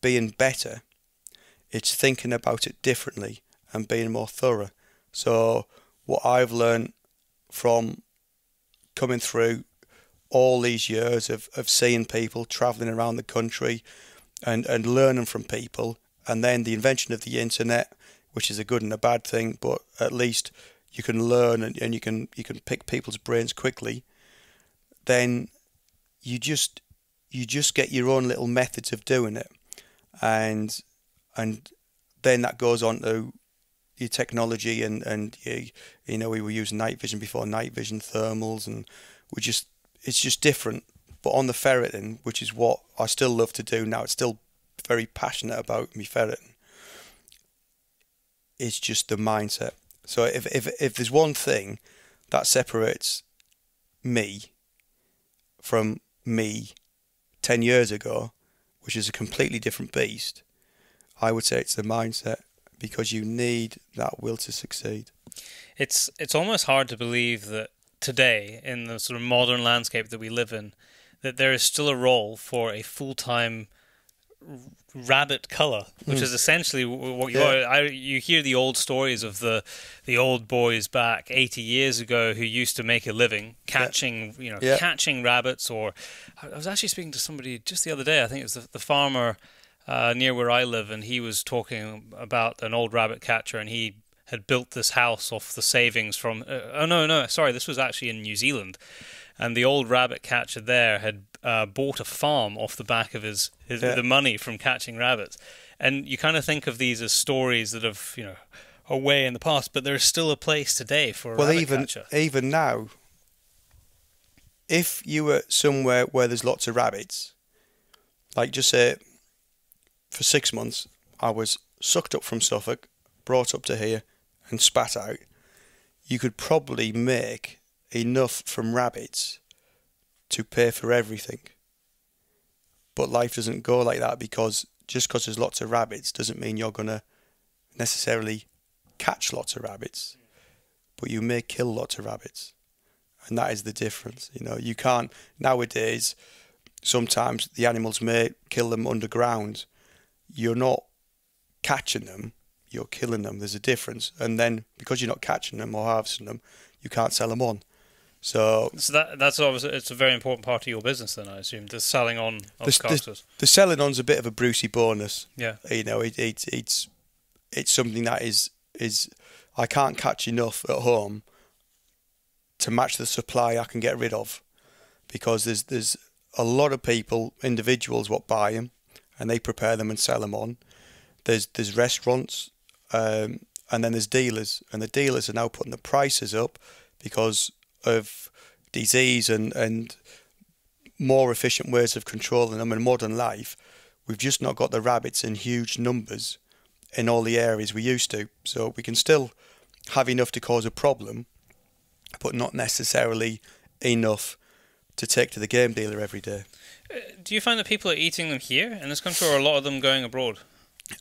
being better. It's thinking about it differently and being more thorough. So what I've learned from coming through all these years of seeing people, travelling around the country, and learning from people, and then the invention of the internet, which is a good and a bad thing, but at least you can learn and you can pick people's brains quickly. Then you just get your own little methods of doing it, and then that goes on to your technology and you know, we were using night vision before, night vision thermals, and it's just different. But on the ferreting, which is what I still love to do now, it's still very passionate about me ferreting. It's just the mindset. So if there's one thing that separates me from me 10 years ago, which is a completely different beast, I would say it's the mindset, because you need that will to succeed. It's almost hard to believe that today, in the sort of modern landscape that we live in, that there is still a role for a full-time rabbit culler, which is essentially what you are. You hear the old stories of the old boys back 80 years ago who used to make a living catching, catching rabbits. Or I was actually speaking to somebody just the other day. I think it was the farmer near where I live, and he was talking about an old rabbit catcher, and he had built this house off the savings from. This was actually in New Zealand. And the old rabbit catcher there had bought a farm off the back of the money from catching rabbits. And you kind of think of these as stories that have, away in the past, but there's still a place today for a rabbit catcher. Even now, if you were somewhere where there's lots of rabbits, like just say, for 6 months, I was sucked up from Suffolk, brought up to here, and spat out, you could probably make enough from rabbits to pay for everything. But life doesn't go like that, because just because there's lots of rabbits doesn't mean you're going to necessarily catch lots of rabbits, but you may kill lots of rabbits. And that is the difference. You can't, nowadays, sometimes the animals may kill them underground. You're not catching them, you're killing them. There's a difference. And then because you're not catching them or harvesting them, you can't sell them on. So that's obviously, it's a very important part of your business then, I assume, the selling on of carcasses. The selling on's a bit of a Brucey bonus. Yeah. It's something that is I can't catch enough at home to match the supply I can get rid of, because there's a lot of people, individuals, what buy them and they prepare them and sell them on. There's restaurants, and then there's dealers, and the dealers are now putting the prices up because of disease and more efficient ways of controlling them in modern life. We've just not got the rabbits in huge numbers in all the areas we used to. So we can still have enough to cause a problem, but not necessarily enough to take to the game dealer every day. Do you find that people are eating them here in this country, or are a lot of them going abroad?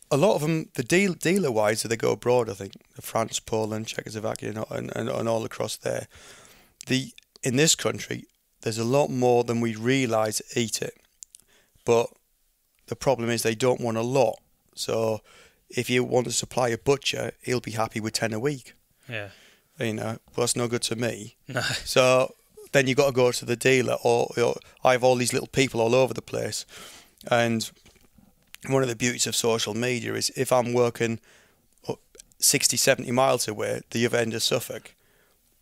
A lot of them, the dealer-wise, they go abroad, I think. France, Poland, Czechoslovakia, and all across there. In this country, there's a lot more than we realise eat it. But the problem is they don't want a lot. So if you want to supply a butcher, he'll be happy with 10 a week. Yeah. Well, that's no good to me. No. So then you've got to go to the dealer, or I have all these little people all over the place. And one of the beauties of social media is if I'm working 60, 70 miles away, the other end of Suffolk,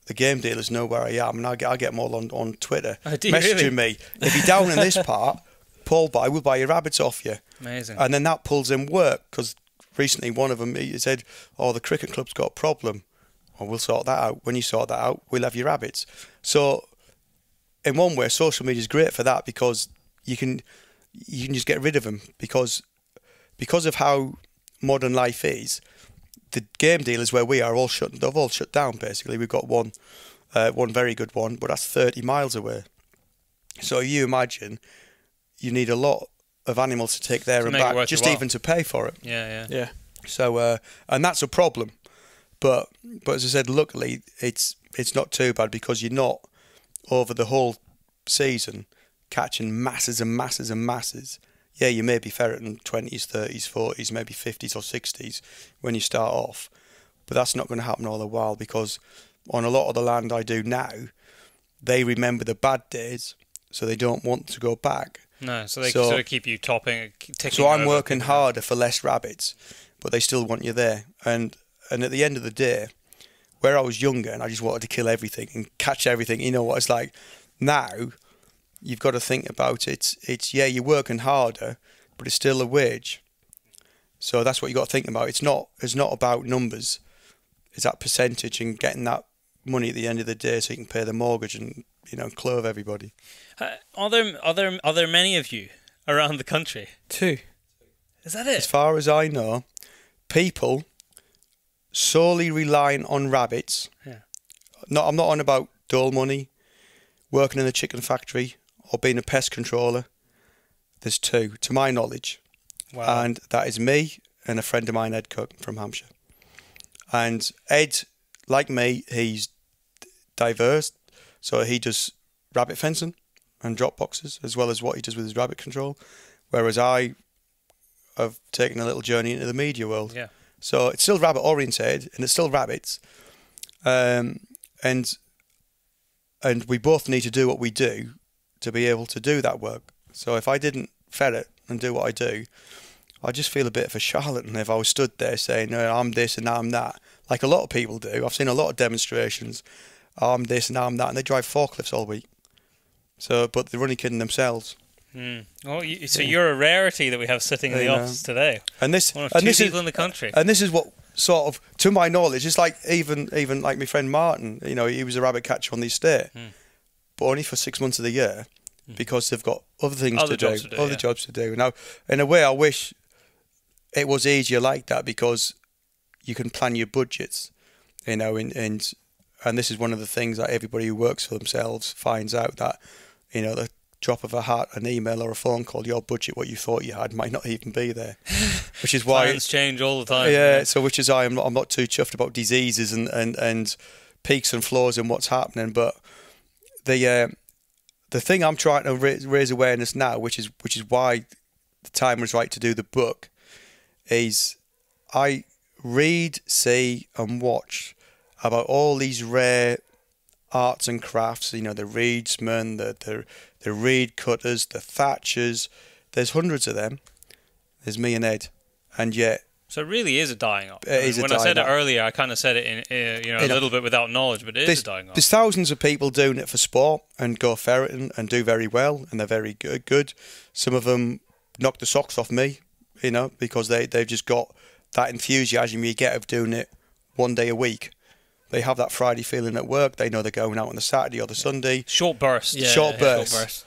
the game dealers know where I am, and I get them all on Twitter messaging me. If you're down in this part, Paul, we'll buy your rabbits off you. Amazing. And then that pulls in work, because recently one of them, he said, the cricket club's got a problem. Well, we'll sort that out. When you sort that out, we'll have your rabbits. So in one way, social media is great for that, because you can just get rid of them, because of how modern life is. The game dealers where we are they've all shut down basically. We've got one very good one, but that's 30 miles away. So you imagine you need a lot of animals to take there and back, just even to pay for it. Yeah. So and that's a problem. But as I said, luckily it's not too bad, because you're not over the whole season catching masses and masses and masses. Yeah, you may be ferreting 20s, 30s, 40s, maybe 50s or 60s when you start off. But that's not going to happen all the while, because on a lot of the land I do now, they remember the bad days, so they don't want to go back. No, so they sort of keep you ticking. So I'm working harder for less rabbits, but they still want you there. And at the end of the day, where I was younger and I just wanted to kill everything and catch everything, you know what it's like now. You've got to think about it. It's you're working harder, but it's still a wage. So that's what you got to think about. It's not about numbers. It's that percentage and getting that money at the end of the day so you can pay the mortgage and clothe everybody. Are there many of you around the country? 2. Is that it? As far as I know, people solely relying on rabbits. Yeah. I'm not on about dole money, working in a chicken factory, or being a pest controller. there's 2, to my knowledge. Wow. And that is me and a friend of mine, Ed Cook from Hampshire. And Ed, like me, he's diverse. So he does rabbit fencing and drop boxes, as well as what he does with his rabbit control. Whereas I have taken a little journey into the media world. Yeah. So it's still rabbit oriented, and it's still rabbits. And we both need to do what we do to be able to do that work. So if I didn't ferret and do what I do, I just feel a bit of a charlatan if I was stood there saying, no, I'm this and I'm that, like a lot of people do. I've seen a lot of demonstrations, I'm this and I'm that, and they drive forklifts all week. So, but they're only kidding themselves. Oh, so you're a rarity that we have sitting in the office today. And this, one of and two this people is, in the country. And this is what sort of, to my knowledge, it's like even like my friend Martin. You know, he was a rabbit catcher on the estate, but only for 6 months of the year, because they've got other things to do, other jobs to do. Now, in a way, I wish it was easier like that, because you can plan your budgets. You know, and this is one of the things that everybody who works for themselves finds out, that, you know, the drop of a hat, an email or a phone call, your budget, what you thought you had, might not even be there. Which is why plans change all the time. Yeah, so which is why I'm not too chuffed about diseases and peaks and floors and what's happening. But the thing I'm trying to raise awareness now, which is why the time was right to do the book, is I read, see and watch about all these rare arts and crafts, you know, the reedsmen, the reed cutters, the thatchers. There's hundreds of them. There's me and Ed, and yet. So it really is a dying art. When I said it earlier, I kind of said it in a little bit without knowledge, but it is a dying art. There's thousands of people doing it for sport and go ferreting and do very well, and they're very good. Some of them knock the socks off me, you know, because they've just got that enthusiasm you get of doing it one day a week. They have that Friday feeling at work. They know they're going out on the Saturday or the Sunday. Short bursts. Yeah, short bursts.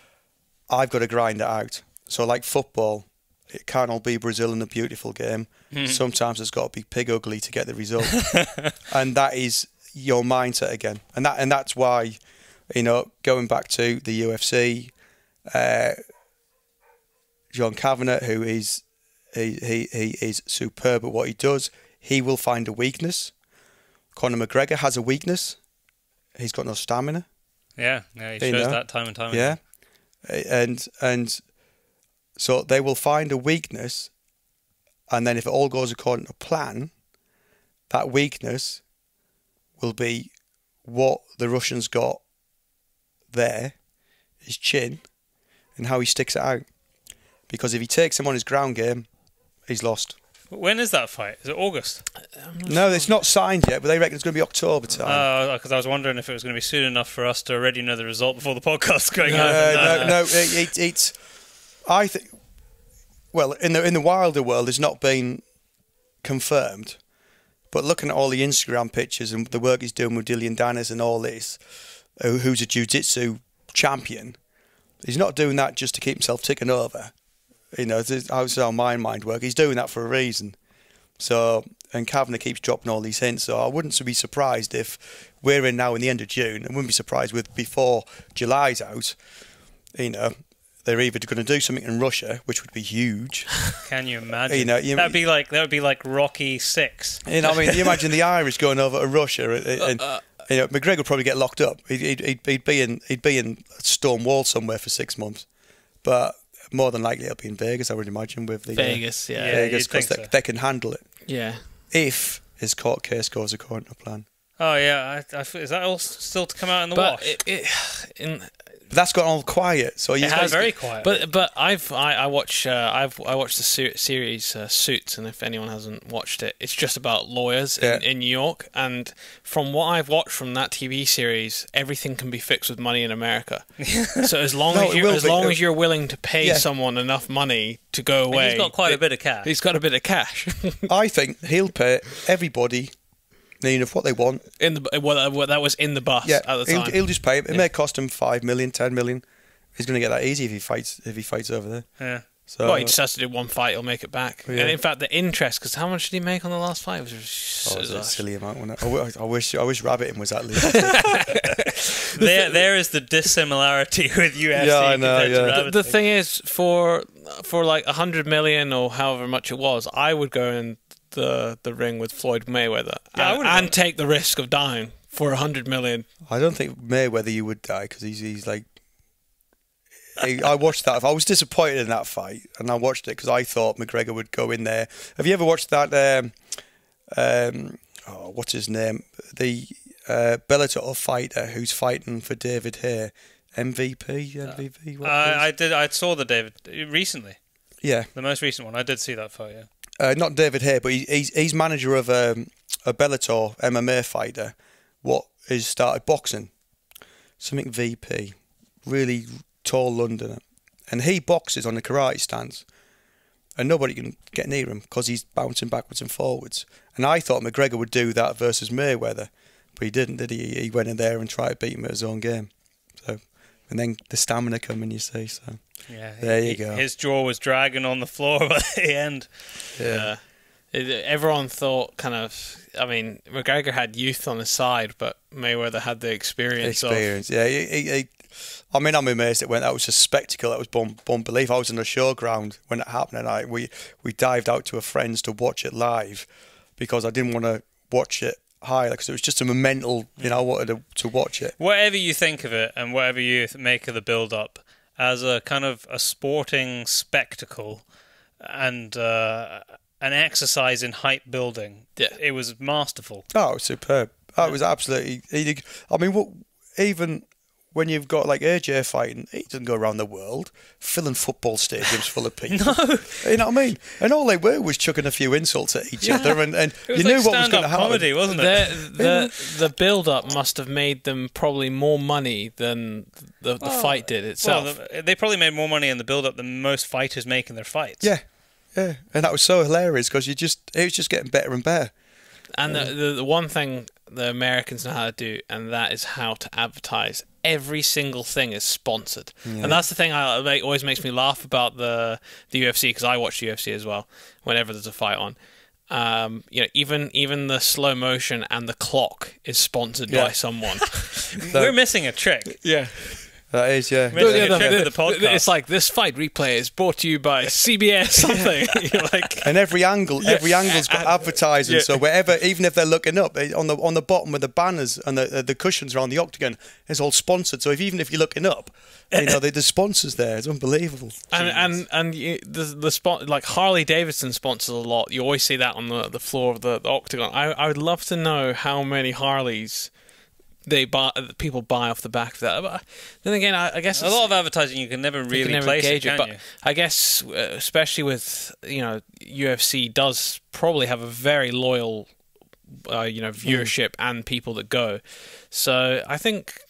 I've got to grind it out. So like football, it can't all be Brazil in a beautiful game. Sometimes it's got to be pig ugly to get the result. And that is your mindset again. And that's why, you know, going back to the UFC, John Kavanagh, who is he is superb at what he does. He will find a weakness. Conor McGregor has a weakness. He's got no stamina. Yeah, he shows that time and time again. Yeah, and so they will find a weakness, and then if it all goes according to plan, that weakness will be what the Russians got there, his chin, and how he sticks it out. Because if he takes him on his ground game, he's lost. When is that fight? Is it August? No, it's not signed yet, but they reckon it's going to be October time. Because I was wondering if it was going to be soon enough for us to already know the result before the podcast going out. No, it's. I think. Well, in the wilder world, it's not been confirmed, but looking at all the Instagram pictures and the work he's doing with Dillian Dennis and all this, who's a jiu-jitsu champion, he's not doing that just to keep himself ticking over. You know, how my mind works. He's doing that for a reason. So, and Kavanagh keeps dropping all these hints. So I wouldn't be surprised if we're in now in the end of June. I wouldn't be surprised with before July's out. You know, they're either going to do something in Russia, which would be huge. Can you imagine? You know, that would be like Rocky 6. You know, I mean, you imagine the Irish going over to Russia, and you know, McGregor would probably get locked up. He'd be in a stone wall somewhere for 6 months, but. More than likely, it'll be in Vegas, I would imagine, with the Vegas, Vegas, because they can handle it. Yeah. If his court case goes according to plan. Oh yeah, is that all still to come out in the wash? But that's got all quiet, so it has very quiet. But I watched the series Suits, and if anyone hasn't watched it, it's just about lawyers in New York. And from what I've watched from that TV series, everything can be fixed with money in America. So as long as you're willing to pay someone enough money to go away, and he's got quite a bit of cash. He's got a bit of cash. I think he'll pay everybody. Of what they want that was in the bus at the time. He'll just pay. It may cost him 5 million, 10 million. He's going to get that easy if he fights over there. Yeah. So, well, he just has to do one fight. He'll make it back. Yeah. And in fact, the interest, because how much did he make on the last fight? It was a silly amount. Wasn't it? I wish Rabbiting was at least. there is the dissimilarity with UFC. Yeah, I know. Yeah. The thing is, for for like 100 million or however much it was, I would go in the ring with Floyd Mayweather and take the risk of dying for 100 million. I don't think Mayweather you would die because he's like. I watched that. I was disappointed in that fight, and I watched it because I thought McGregor would go in there. Have you ever watched that? What's his name? The Bellator fighter who's fighting for David Haye. MVP. I did. I saw the David recently. Yeah, the most recent one. I did see that fight. Yeah. Not David Haye, but he's manager of a Bellator MMA fighter. What has started boxing? Something VP. Really tall Londoner, and he boxes on a karate stance, and nobody can get near him because he's bouncing backwards and forwards. And I thought McGregor would do that versus Mayweather, but he didn't, did he? He went in there and tried to beat him at his own game. So, and then the stamina coming, you see. So yeah, there you go. His jaw was dragging on the floor by the end. Yeah. Everyone thought I mean, McGregor had youth on his side, but Mayweather had the experience. Yeah. I mean, I'm amazed that was a spectacle. That was beyond belief. I was in the showground when it happened, and we dived out to a friend's to watch it live because I didn't want to watch it high because it was just a momental. I wanted to watch it. Whatever you think of it, and whatever you make of the build-up, as a kind of a sporting spectacle, and an exercise in hype building, it was masterful. Oh, it was superb. Oh, it was absolutely. I mean, even when you've got like AJ fighting, he doesn't go around the world filling football stadiums full of people. No. You know what I mean? And all they were was chucking a few insults at each other, and you knew what was going to happen. Comedy, wasn't it? The build-up must have made them probably more money than the fight did itself. Well, they probably made more money in the build-up than most fighters make in their fights. Yeah, and that was so hilarious because it was just getting better and better. And the one thing the Americans know how to do, and that is how to advertise. Every single thing is sponsored, and that's the thing always makes me laugh about the UFC, because I watch UFC as well whenever there's a fight on. Even the slow motion and the clock is sponsored by someone. We're missing a trick. Yeah. That is, yeah. The podcast. It's like, this fight replay is brought to you by CBS something. And every angle's got advertising. So wherever, even if they're looking up on the bottom with the banners and the cushions around the octagon, it's all sponsored. So even if you're looking up, there's sponsors there. It's unbelievable. And the spot, like Harley Davidson sponsors a lot. You always see that on the floor of the octagon. I would love to know how many Harleys people buy off the back of that. But then again, I guess a lot of advertising you can never really place it, can you? I guess especially with UFC does probably have a very loyal viewership and people that go. So I think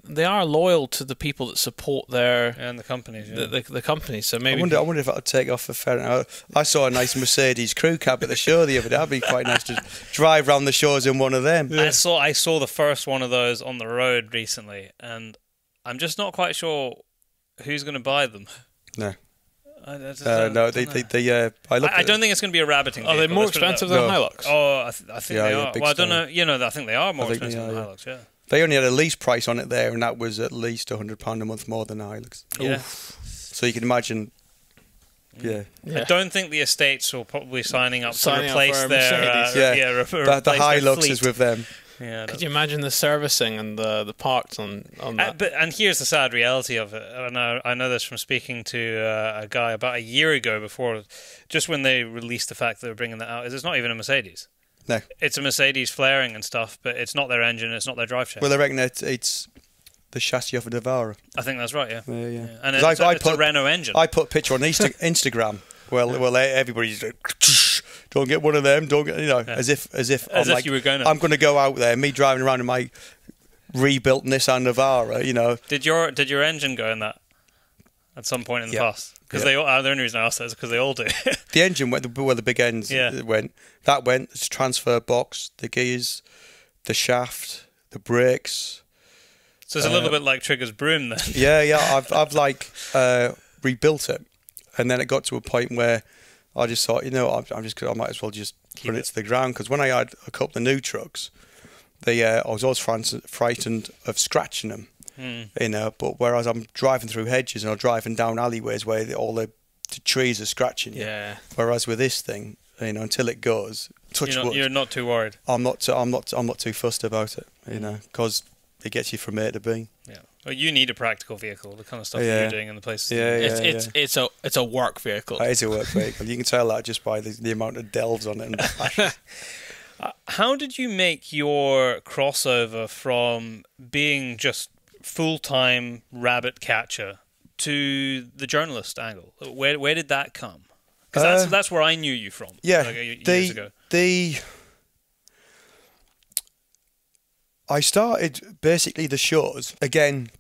they are loyal to the people that support the companies. The companies. So maybe I wonder if I would take off for Ferreting. I saw a nice Mercedes crew cab at the show the other day. That'd be quite nice to drive around the shows in one of them. Yeah. I saw the first one of those on the road recently, and I'm just not quite sure who's going to buy them. No. I don't think it's going to be a rabbiting. Are they more expensive than Hilux? Oh, I think they are. Well, I don't know. I think they are more expensive than Hilux. Yeah. They only had a lease price on it there, and that was at least £100 a month more than Hilux. Yeah. So you can imagine. Yeah. I don't think the estates will probably signing up to replace their the Hilux is with them. Yeah. Could you imagine the servicing and the parts on that? And here's the sad reality of it. I know this from speaking to a guy about a year ago, before, just when they released the fact that they were bringing that out. Is it's not even a Mercedes. No. It's a Mercedes flaring and stuff, but it's not their engine, it's not their drive shaft. Well, I reckon it's the chassis of a Navara. I think that's right, yeah. Yeah. And it's a Renault engine. I put a picture on Instagram. Well, everybody's like, don't get one of them, don't get, as if you were going to. I'm going to go out there, me driving around in my rebuilt Nissan Navara, Did your engine go in that at some point in the past? Because the only reason I asked that is because they all do. The engine went where the big ends went. That went. It's transfer box, the gears, the shaft, the brakes. So it's a little bit like Trigger's broom then. Yeah. I've rebuilt it, and then it got to a point where I just thought, I might as well just put it to the ground, because when I had a couple of new trucks, I was always frightened of scratching them. But whereas I'm driving through hedges and I'm driving down alleyways where all the the trees are scratching you. Yeah. Whereas with this thing, you know, until it goes, touch wood. You're not too worried. I'm not too fussed about it, you know, because it gets you from A to B. Yeah. Well, you need a practical vehicle, the kind of stuff that Yeah. you're doing in the places. It's a work vehicle. It is a work vehicle. You can tell that just by the amount of delves on it and the How did you make your crossover from being just full-time rabbit catcher to the journalist angle? Where did that come? Because that's where I knew you from. Yeah, like years ago. I started basically the shows. Again,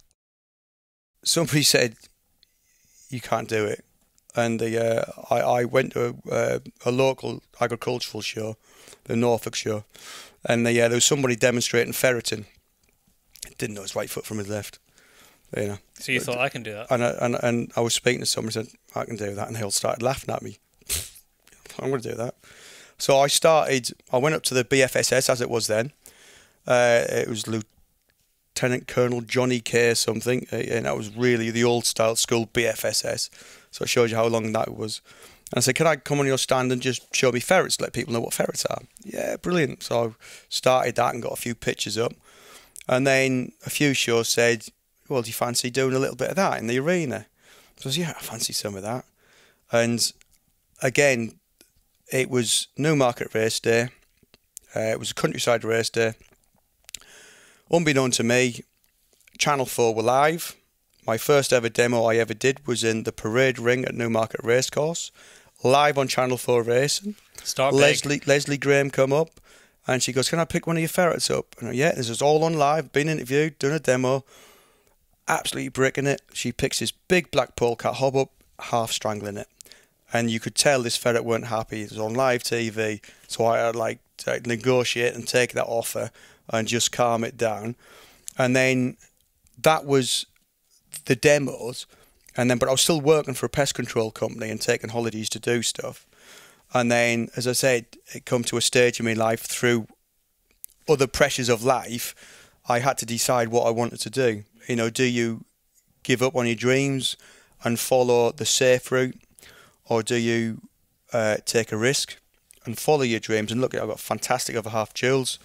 somebody said you can't do it, and I went to a local agricultural show, the Norfolk show, and there was somebody demonstrating ferreting. Didn't know his right foot from his left, you know. So you thought, I can do that? And I was speaking to somebody, said I can do that, and they all started laughing at me. I'm going to do that. So I went up to the BFSS as it was then. It was Lieutenant Colonel Johnny K something, and that was really the old style school BFSS. So it shows you how long that was. And I said, can I come on your stand and just show me ferrets, let people know what ferrets are? Yeah, brilliant. So I started that and got a few pictures up. And then a few shows said, well, do you fancy doing a little bit of that in the arena? So I said, yeah, I fancy some of that. And again, it was Newmarket Race Day. It was a countryside race day. Unbeknown to me, Channel 4 were live. My first ever demo I ever did was in the parade ring at Newmarket Racecourse, live on Channel 4 Racing. Start big. Leslie Graham come up and she goes, can I pick one of your ferrets up? And I, yeah, this is all on live, been interviewed, done a demo, absolutely bricking it. She picks this big black polecat hob up, half strangling it. And you could tell this ferret weren't happy. It was on live TV, so I had to negotiate and take that offer and just calm it down. And then that was the demos. But I was still working for a pest control company and taking holidays to do stuff. And then, as I said, it come to a stage in my life through other pressures of life, I had to decide what I wanted to do. You know, do you give up on your dreams and follow the safe route? Or do you take a risk and follow your dreams? And look, I've got fantastic other half, Jules.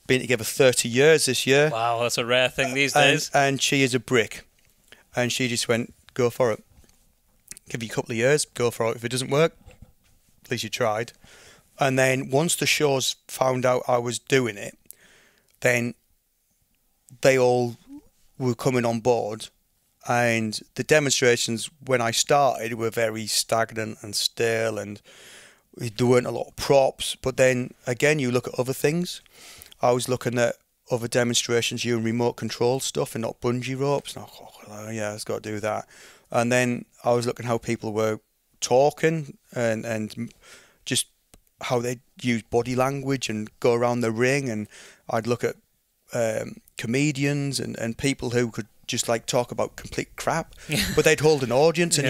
Been together 30 years this year. Wow, that's a rare thing these days. And she is a brick. And she just went, go for it. Give you a couple of years, go for it. If it doesn't work, at least you tried. And then once the shows found out I was doing it, then they all were coming on board. And the demonstrations when I started were very stagnant and stale, and there weren't a lot of props. But then again, you look at other things. I was looking at other demonstrations using remote control stuff and not bungee ropes. And I thought, oh, yeah, it's got to do that. And then I was looking how people were talking and just how they use body language and go around the ring. And I'd look at comedians and people who could just talk about complete crap, but they'd hold an audience and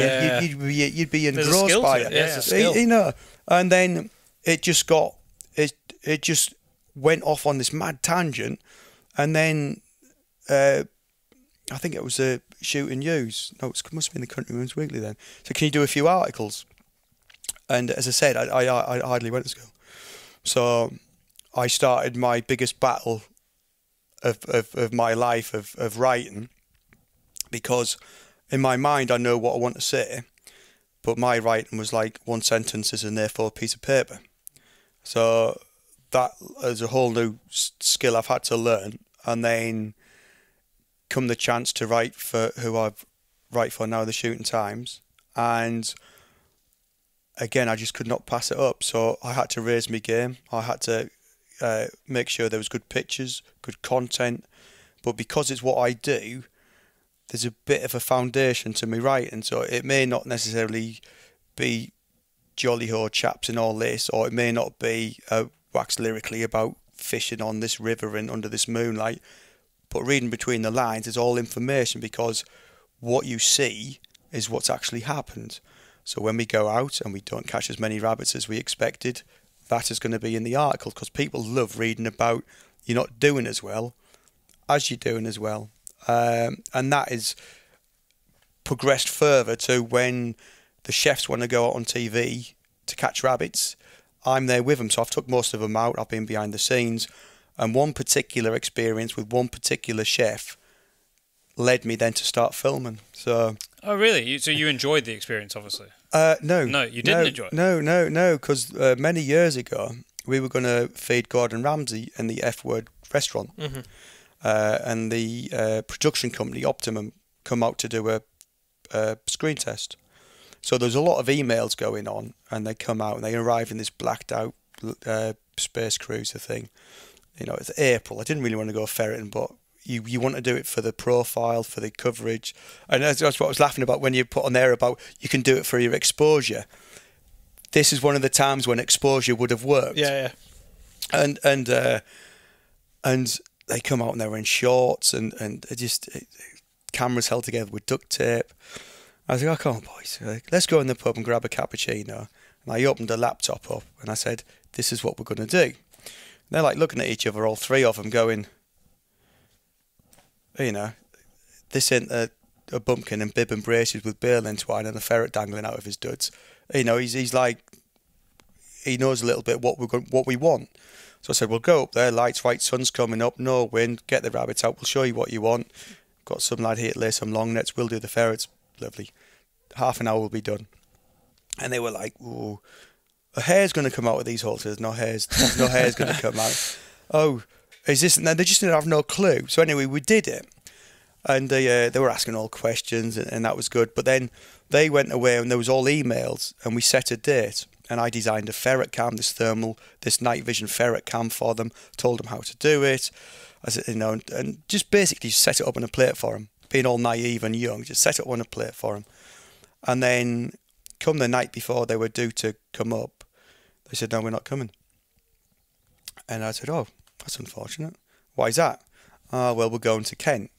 you'd be engrossed by it. Yeah, it's a skill. You know, and then it just went off on this mad tangent, and then I think it was a Shooting News. No, it must have been the Countryman's Weekly then. So can you do a few articles? And as I said, I hardly went to school, so I started my biggest battle of my life of writing. Because in my mind, I know what I want to say, but my writing was like one sentence and therefore a piece of paper. So that is a whole new skill I've had to learn. And then come the chance to write for who I write for now, the Shooting Times. And again, I just could not pass it up. So I had to raise my game. I had to make sure there was good pictures, good content. But because it's what I do, there's a bit of a foundation to me writing, so it may not necessarily be jolly-ho chaps and all this, or it may not be wax lyrically about fishing on this river and under this moonlight, but reading between the lines is all information, because what you see is what's actually happened. So when we go out and we don't catch as many rabbits as we expected, that is going to be in the article, because people love reading about you're not doing as well as you're doing as well. And that is progressed further to when the chefs want to go out on TV to catch rabbits, I'm there with them. So I've took most of them out. I've been behind the scenes. And one particular experience with one particular chef led me then to start filming. So. Oh, really? So you enjoyed the experience, obviously? No. No, you didn't enjoy it? No, because many years ago, we were going to feed Gordon Ramsay in the F Word restaurant. And the production company, Optimum, come out to do a screen test. So there's a lot of emails going on, and they come out and they arrive in this blacked out space cruiser thing. You know, it's April. I didn't really want to go ferreting, but you want to do it for the profile, for the coverage. And that's what I was laughing about when you put on there about you can do it for your exposure. This is one of the times when exposure would have worked. Yeah. And they come out and they're in shorts and just cameras held together with duct tape. I was like, oh, come on, boys, let's go in the pub and grab a cappuccino. And I opened the laptop up and I said, this is what we're going to do. And they're like looking at each other, all three of them, going, you know, this ain't a bumpkin and bib and braces with baling twine and a ferret dangling out of his duds. You know, he's like, he knows a little bit what we want. So I said, we'll go up there, lights right, sun's coming up, no wind, get the rabbits out, we'll show you what you want. Got some lad here to lay some long nets, we'll do the ferrets. Lovely. Half an hour will be done. And they were like, ooh, a hair's going to come out of these holes. There's no hair's going to come out. Oh, is this? And they just didn't have no clue. So anyway, we did it. And they were asking all questions and that was good. But then they went away and there was all emails and we set a date. And I designed a ferret cam, this night vision ferret cam for them, told them how to do it. I said, you know, and just basically set it up on a plate for them. Being all naive and young, just set it on a plate for them. And then come the night before they were due to come up, they said, no, we're not coming. And I said, oh, that's unfortunate. Why is that? Oh, well, we're going to Kent.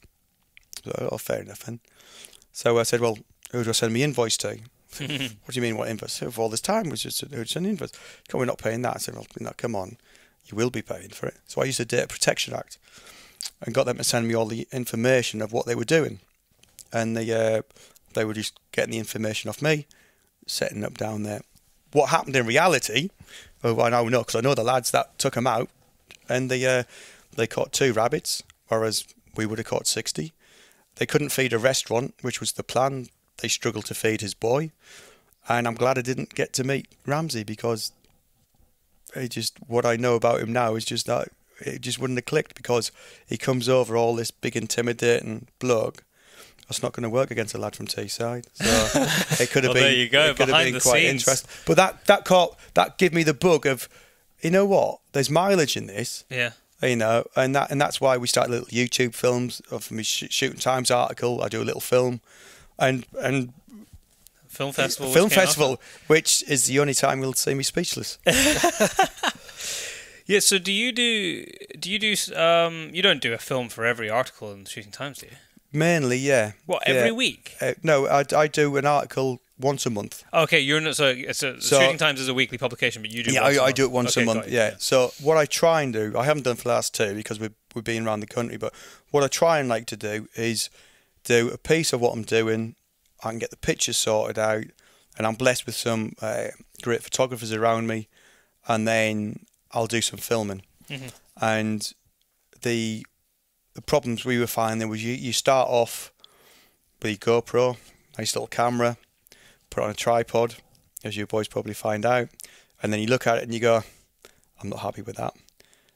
So, oh, fair enough then. So I said, well, who do I send me invoice to? What do you mean, what invoice? For all this time was just who'd send invoice. Come, we're not paying that. I said, well, no, come on, you will be paying for it. So I used the Data Protection Act and got them to send me all the information of what they were doing. And they were just getting the information off me, setting up down there. What happened in reality, oh, I now know, because I know the lads that took them out, and they caught 2 rabbits, whereas we would have caught 60. They couldn't feed a restaurant, which was the plan. They struggled to feed his boy. And I'm glad I didn't get to meet Ramsay, because what I know about him now is just that it just wouldn't have clicked, because he comes over all this big intimidating bloke. That's not going to work against a lad from Teesside. So it could have well, been. There you go. It could Behind have been the quite scenes. interesting. But that gave me the bug of, you know what? There's mileage in this. Yeah. You know, and that's why we started little YouTube films of me shooting Times article. I do a little film, and Film festival. Which is the only time you'll see me speechless. Yeah. So do you do? You don't do a film for every article in the Shooting Times, do you? Mainly, yeah. What, every week? No, I do an article once a month. Okay, you're not, so Shooting Times is a weekly publication, but you do. Yeah, I do it once a month. Yeah. Yeah. So what I try and do, I haven't done for the last 2 because we've been around the country, but what I try and like to do is do a piece of what I'm doing. I can get the pictures sorted out, and I'm blessed with some great photographers around me, and then I'll do some filming. Mm-hmm. And the problems we were finding was you start off with your GoPro, nice little camera, put it on a tripod, as you boys probably find out, and then you look at it and you go, I'm not happy with that.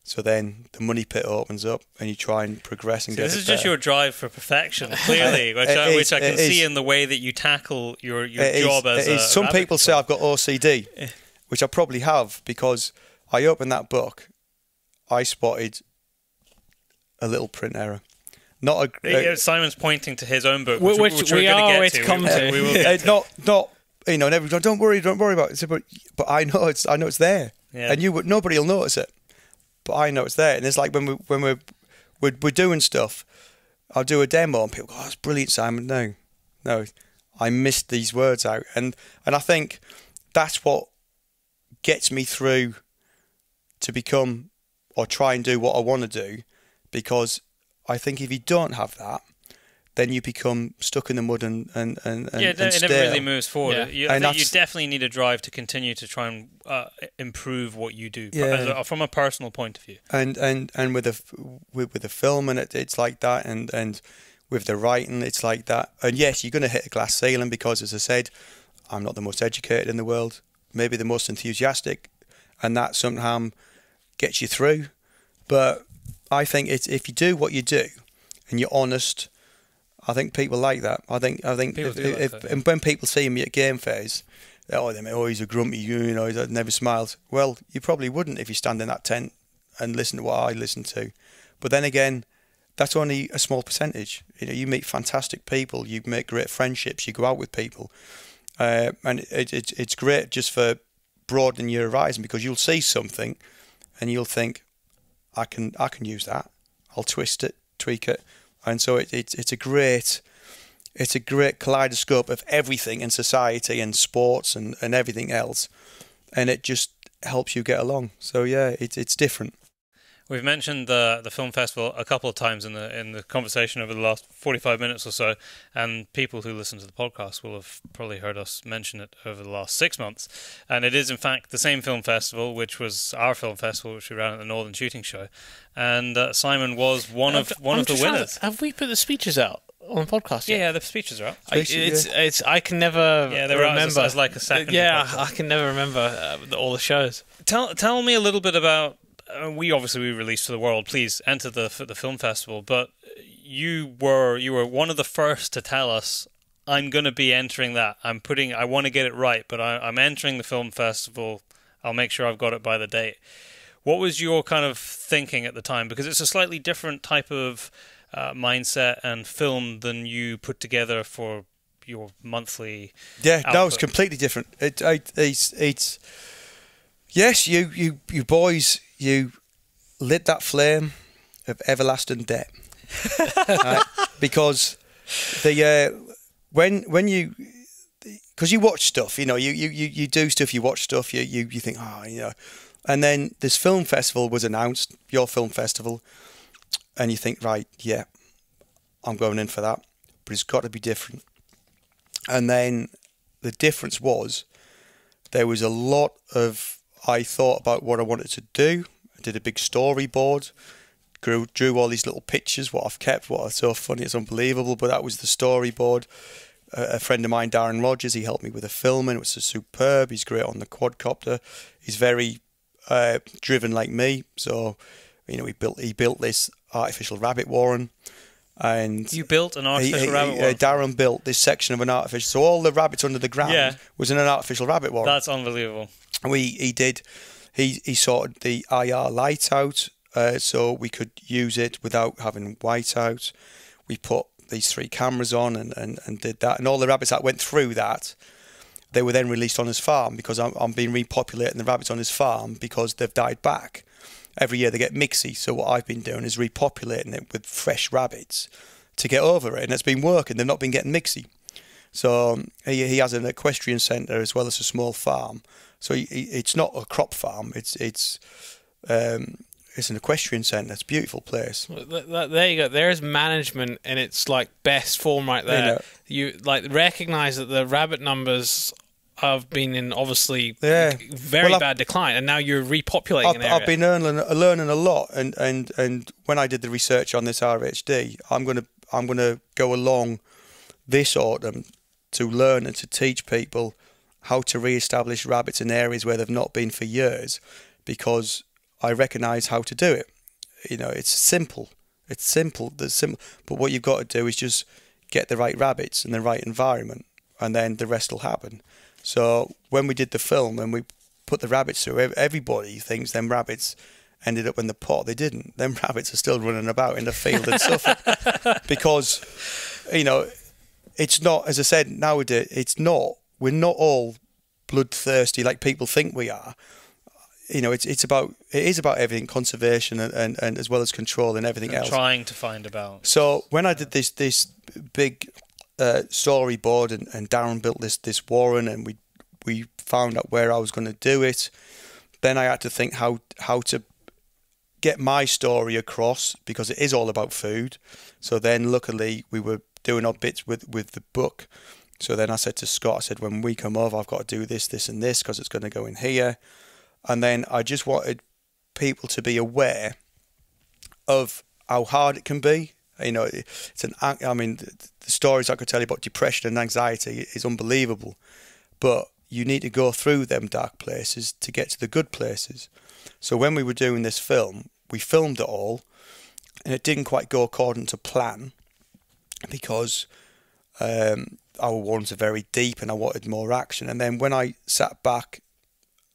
So then the money pit opens up and you try and progress and get it This is just your drive for perfection, clearly, which I can see in the way that you tackle your job as a Some rabbit people say I've got OCD, which I probably have, because I opened that book, I spotted a little print error. Not a. Simon's pointing to his own book, which we're we going are to way get to come to. We will get to. Not you know, and everyone, don't worry about it. But I know it's there, Yeah. and nobody will notice it, but I know it's there. And it's like when we're doing stuff, I'll do a demo and people go, "Oh, that's brilliant, Simon." No, I missed these words out, and I think that's what gets me through to become or try and do what I want to do, because I think if you don't have that, then you become stuck in the mud and it stale. never really moves forward. Yeah. I think you definitely need a drive to continue to try and improve what you do from a personal point of view. And with the film, and it's like that, and with the writing, it's like that. And yes, you're going to hit a glass ceiling because, as I said, I'm not the most educated in the world, maybe the most enthusiastic, and that sometimes gets you through. But I think it's, if you do what you do and you're honest, I think people like that. I think and when people see me at game fairs, he's a grumpy, he never smiles. Well, you probably wouldn't if you stand in that tent and listen to what I listen to. But then again, that's only a small percentage. You meet fantastic people, you make great friendships, you go out with people, and it's great just for broadening your horizon, because you'll see something and you'll think, I can use that. I'll twist it, tweak it. And so it's a great kaleidoscope of everything in society and sports and everything else, and it just helps you get along. So yeah, it's different. We've mentioned the film festival a couple of times in the conversation over the last 45 minutes or so, and people who listen to the podcast will have probably heard us mention it over the last 6 months. And it is in fact the same film festival, which was our film festival, which we ran at the Northern Shooting Show. And Simon was one of the winners. Have we put the speeches out on the podcast yet? Yeah, the speeches are up. I can never remember. As like a second. Yeah, I can never remember all the shows. Tell me a little bit about. We released to the world, please enter the film festival, but you were one of the first to tell us, I'm going to be entering that. I want to get it right, but I'm entering the film festival. I'll make sure I've got it by the date. What was your kind of thinking at the time? Because it's a slightly different type of mindset and film than you put together for your monthly output. That was completely different. It's yes, you boys, you lit that flame of everlasting debt, right? Because when you, because you watch stuff, you do stuff, you watch stuff, you think, and then this film festival was announced, your film festival, and you think, right, yeah, I'm going in for that, but it's got to be different. And then the difference was, there was a lot of, I thought about what I wanted to do. I did a big storyboard, drew all these little pictures, what I've kept, what are so funny, it's unbelievable, but that was the storyboard. A friend of mine, Darren Rogers, he helped me with the filming. It was superb. He's great on the quadcopter. He's very driven like me. So, he built this artificial rabbit warren. And you built an artificial rabbit warren? Darren built this section of an artificial. So all the rabbits under the ground was in an artificial rabbit warren. That's unbelievable. He sorted the IR light out so we could use it without having white out. We put these 3 cameras on and did that. And all the rabbits that went through that, they were then released on his farm, because I'm been repopulating the rabbits on his farm because they've died back. Every year they get mixy. So what I've been doing is repopulating it with fresh rabbits to get over it. And it's been working. They've not been getting mixy. So he has an equestrian centre as well as a small farm. So it's not a crop farm. It's an equestrian centre. It's a beautiful place. There you go. There's management in its best form right there. You recognise that the rabbit numbers have been in obviously very bad decline, and now you're repopulating an area. I've been learning a lot, and when I did the research on this RHD, I'm gonna go along this autumn to learn and to teach people how to re-establish rabbits in areas where they've not been for years, because I recognise how to do it. It's simple. It's simple. But what you've got to do is just get the right rabbits in the right environment, and then the rest will happen. So when we did the film and we put the rabbits through, everybody thinks them rabbits ended up in the pot. They didn't. Them rabbits are still running about in the field in Suffolk, because it's not, as I said, nowadays it's not. We're not all bloodthirsty like people think we are. It is about everything, conservation and as well as control and everything else. Trying to find a balance. So when I did this big storyboard and Darren built this warren, and we found out where I was going to do it, then I had to think how to get my story across, because it is all about food. So then luckily we were doing odd bits with the book. So then I said to Scott, I said, when we come over, I've got to do this, this and this because it's going to go in here. And then I just wanted people to be aware of how hard it can be. You know, the stories I could tell you about depression and anxiety is unbelievable. But you need to go through them dark places to get to the good places. So when we were doing this film, we filmed it all, and it didn't quite go according to plan because our ones are very deep and I wanted more action. And then when I sat back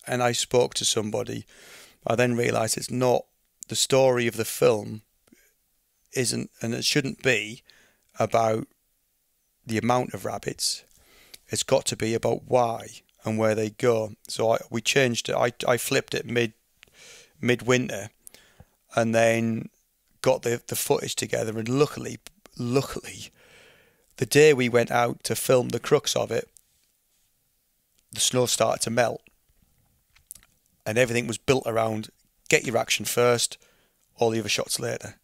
and I spoke to somebody, I then realised it's not the story of the film isn't, and it shouldn't be about the amount of rabbits. It's got to be about why and where they go. So we changed it. I flipped it midwinter, and then got the footage together. And luckily, the day we went out to film the crux of it, the snow started to melt, and everything was built around get your action first, all the other shots later.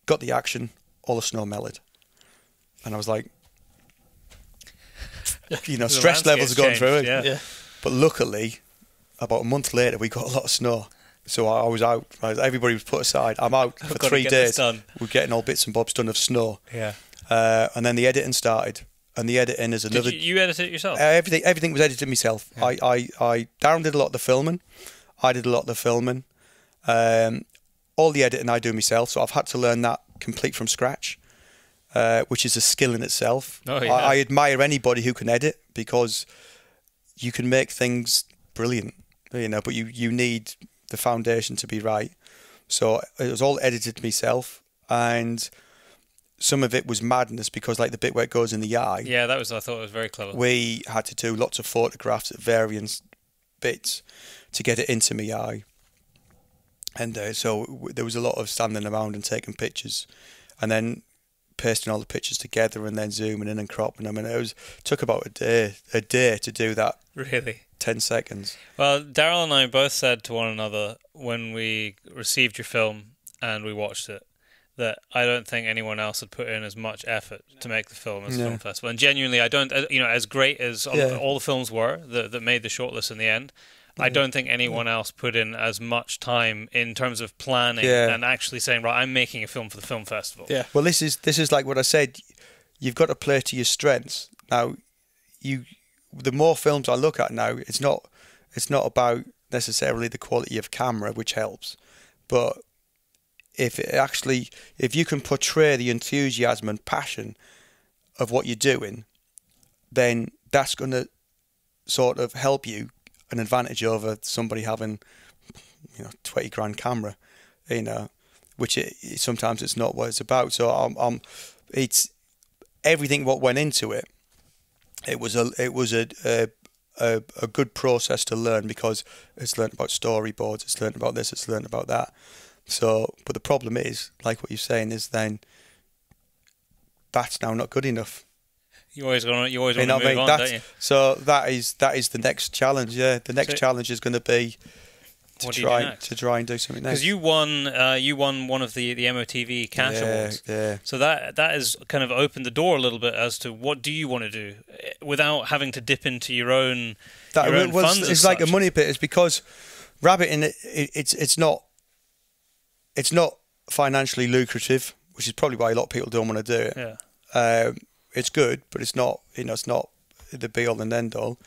Got the action, all the snow melted, and I was like, you know, stress levels have gone through it. Yeah. But luckily, about a month later, we got a lot of snow. So I was out. Everybody was put aside. I'm out for 3 days. We're getting all bits and bobs done of snow. Yeah. And then the editing started. And the editing is another. Did you edit it yourself? Everything was edited myself. Yeah. Darren did a lot of the filming. I did a lot of the filming. All the editing I do myself. So I've had to learn that complete from scratch. Which is a skill in itself. Oh, yeah. I admire anybody who can edit because you can make things brilliant, you know, but you need the foundation to be right. So it was all edited myself, and some of it was madness because, like the bit where it goes in the eye. Yeah, I thought it was very clever. We had to do lots of photographs at various bits to get it into my eye. And so there was a lot of standing around and taking pictures, and then pasting all the pictures together and then zooming in and cropping them, and it took about a day to do that. Really? 10 seconds. Well, Daryl and I both said to one another when we received your film and we watched it that I don't think anyone else had put in as much effort to make the film as the film festival. And genuinely, I don't, you know, as great as all the films were that made the shortlist in the end, I don't think anyone else put in as much time in terms of planning and actually saying, right, I'm making a film for the film festival. Yeah. Well, this is like what I said. You've got to play to your strengths. Now, the more films I look at now, it's not about necessarily the quality of camera, which helps, but if you can portray the enthusiasm and passion of what you're doing, then that's going to sort of help you an advantage over somebody having, you know, 20 grand camera, you know, which sometimes it's not what it's about. So it's everything what went into it. It was a good process to learn because it's learned about storyboards, it's learned about this, it's learned about that. So, but the problem is, like what you're saying, is then that's now not good enough. You always want to move on, don't you? So that is the next challenge. Yeah, the next challenge is going to be to try and do something next. Because you won one of the MOTV Cash Awards. Yeah. So that has kind of opened the door a little bit as to what do you want to do without having to dip into your own funds. It's like a money pit. It's because rabbiting it's not financially lucrative, which is probably why a lot of people don't want to do it. Yeah. It's good, but it's not the be all and end all.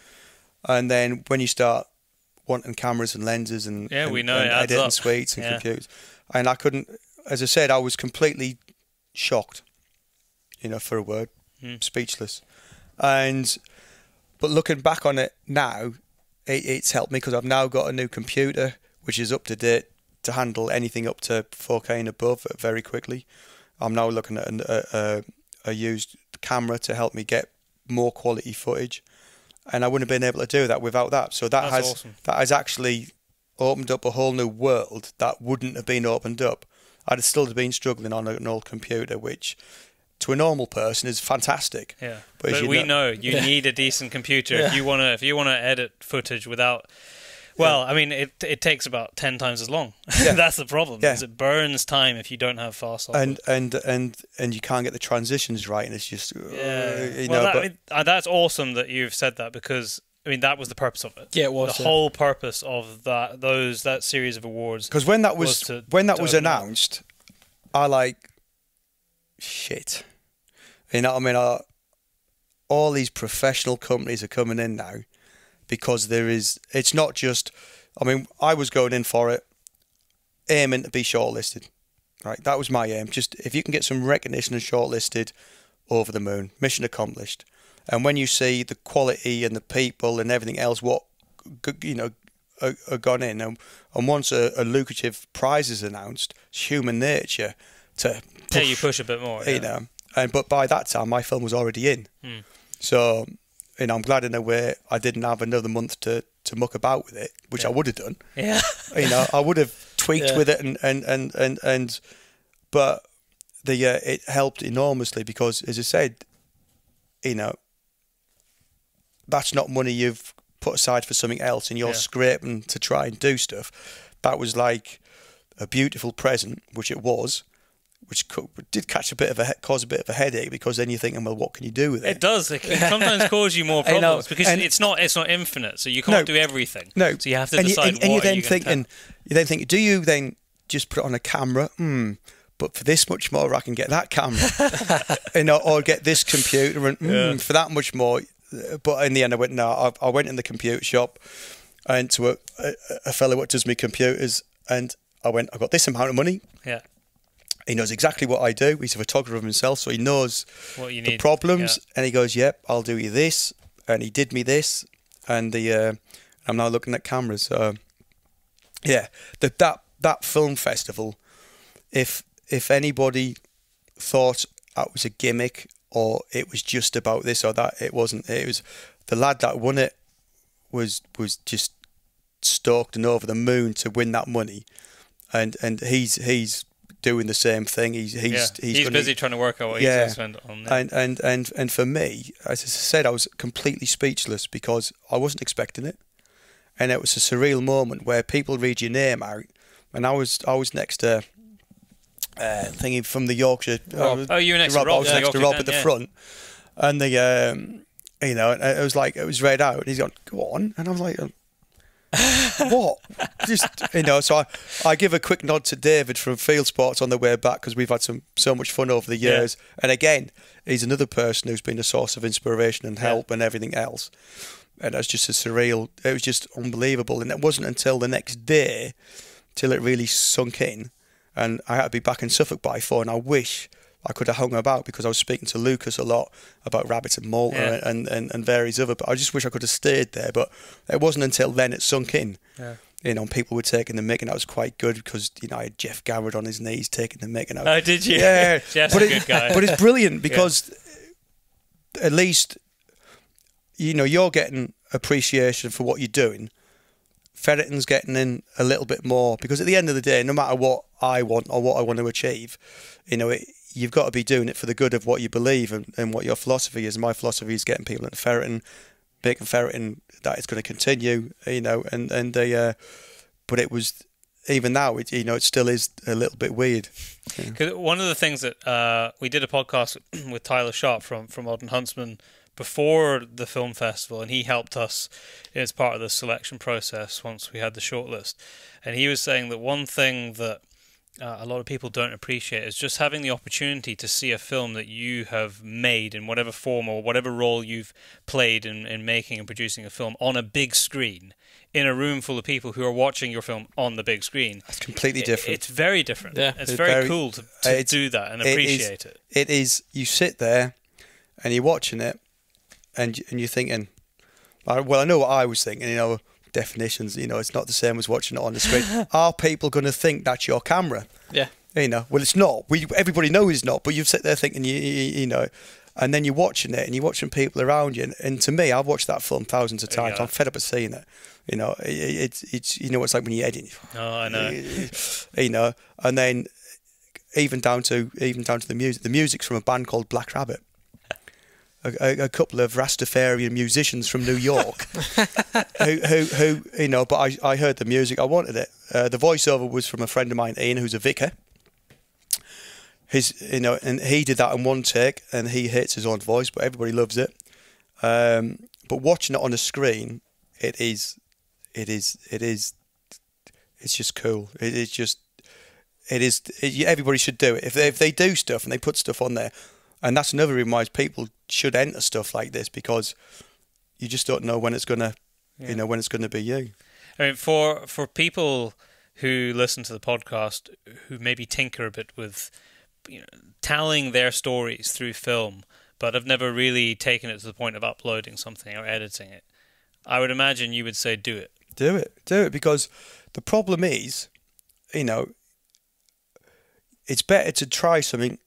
And then when you start wanting cameras and lenses and editing suites and computers, and I couldn't, as I said, I was completely shocked, you know, for a word, speechless. But looking back on it now, it's helped me because I've now got a new computer which is up to date to handle anything up to 4K and above very quickly. I'm now looking at a used camera to help me get more quality footage, and I wouldn't have been able to do that without that. So that has actually opened up a whole new world that wouldn't have been opened up. I'd have still been struggling on an old computer, which to a normal person is fantastic. Yeah, but we know you need a decent computer if you want to edit footage without Well, I mean, it takes about 10 times as long. Yeah. That's the problem. Yeah. Is it burns time if you don't have fast software. And you can't get the transitions right, and it's just that's awesome that you've said that, because I mean that was the purpose of it. Yeah, it was the whole purpose of that series of awards. Because when that was announced, I like shit. You know what I mean? All these professional companies are coming in now, because it's not just, I mean, I was going in for it, aiming to be shortlisted, right? That was my aim. Just, if you can get some recognition and shortlisted, over the moon, mission accomplished. And when you see the quality and the people and everything else, what, you know, are gone in, and once a lucrative prize is announced, it's human nature to push a bit more, you know. But by that time, my film was already in. So, you know, I'm glad in a way I didn't have another month to muck about with it, which I would have done. Yeah. You know, I would have tweaked with it but it helped enormously, because, as I said, you know, that's not money you've put aside for something else, and you're scraping to try and do stuff. That was like a beautiful present, which it was, which did cause a bit of a headache, because then you're thinking, well, what can you do with it? It does. It can sometimes cause you more problems, because it's not infinite, so you can't do everything. No, so you have to decide. You then think, do you then just put it on a camera? But for this much more, I can get that camera, you know, or get this computer, and for that much more. But in the end, I went, no. I went in the computer shop, and to a fellow what does me computers, and I went, I've got this amount of money. Yeah. He knows exactly what I do. He's a photographer himself, so he knows what you the need. problems. Yeah. And he goes, yep, I'll do you this. And he did me this. And I'm now looking at cameras. So, yeah, that film festival, if anybody thought that was a gimmick or it was just about this or that, it wasn't. It was the lad that won it was just stoked and over the moon to win that money. And he's doing the same thing. He's busy trying to work out what he's going to spend on it. And for me, as I said, I was completely speechless, because I wasn't expecting it, and it was a surreal moment where people read your name out, and I was next to thingy from the Yorkshire. Rob. You were next to Rob. I was next to Rob at the front, and you know, it was like, it was read out, and he's gone, go on, and I was like, what? Just, you know, so I give a quick nod to David from Field Sports on the way back, because we've had so much fun over the years. And again, he's another person who's been a source of inspiration and help and everything else. And that's just it was just unbelievable. And it wasn't until the next day till it really sunk in. And I had to be back in Suffolk by 4, and I wish I could have hung about, because I was speaking to Lucas a lot about rabbits and Malta and various other. But I just wish I could have stayed there. But it wasn't until then it sunk in. Yeah. You know, and people were taking the mick, and that was quite good, because, you know, I had Jeff Garrett on his knees taking the mick. And oh, did you? Yeah, Jeff's a good guy. But it's brilliant, because at least, you know, you're getting appreciation for what you're doing. Ferreting's getting in a little bit more, because at the end of the day, no matter what I want or what I want to achieve, you know, you've got to be doing it for the good of what you believe and what your philosophy is. My philosophy is getting people into ferreting, making ferreting that it's going to continue, you know, but it was, even now, you know, it still is a little bit weird. Because one of the things that we did a podcast with Tyler Sharp from Modern Huntsman before the film festival, and he helped us as part of the selection process once we had the shortlist. And he was saying that one thing that a lot of people don't appreciate is just having the opportunity to see a film that you have made in whatever form or whatever role you've played in making and producing a film on a big screen, in a room full of people who are watching your film on the big screen. That's completely different. It's very different. Yeah. It's very cool to do that and appreciate it. It is. You sit there and you're watching it, and you're thinking, well, I know what I was thinking, you know, definitions, you know, it's not the same as watching it on the screen. Are people going to think that's your camera? Yeah. You know, well, it's not. Everybody knows it's not, but you sit there thinking, you know, and then you're watching it and you're watching people around you. And to me, I've watched that film thousands of times. Yeah. I'm fed up of seeing it. You know, it's you know, it's like when you're editing. Oh, I know. You know, and then even down to the music. The music's from a band called Black Rabbit. a couple of Rastafarian musicians from New York who you know, but I heard the music, I wanted it. The voiceover was from a friend of mine, Ian, who's a vicar. You know, and he did that in one take, and he hates his own voice, but everybody loves it. But watching it on a screen, it's just cool. Everybody should do it. If they do stuff and they put stuff on there, and that's another reason why people should enter stuff like this, because you just don't know when it's gonna, you know, when it's gonna be you. I mean, for people who listen to the podcast who maybe tinker a bit with, you know, telling their stories through film, but have never really taken it to the point of uploading something or editing it, I would imagine you would say do it. Do it, because the problem is, you know, it's better to try something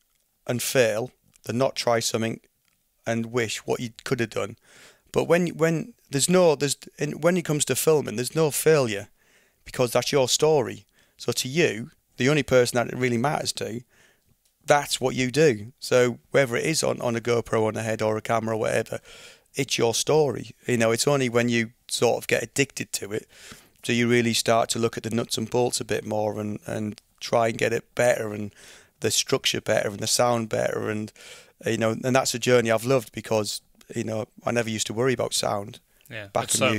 and fail than not try something and wish what you could have done. But when it comes to filming, there's no failure, because that's your story. So to you, the only person that it really matters to, that's what you do. So whether it is on a GoPro on a head or a camera or whatever, it's your story. You know, it's only when you sort of get addicted to it do you really start to look at the nuts and bolts a bit more and try and get it better, and the structure better and the sound better, and you know, and that's a journey I've loved, because you know, I never used to worry about sound. Yeah, back in so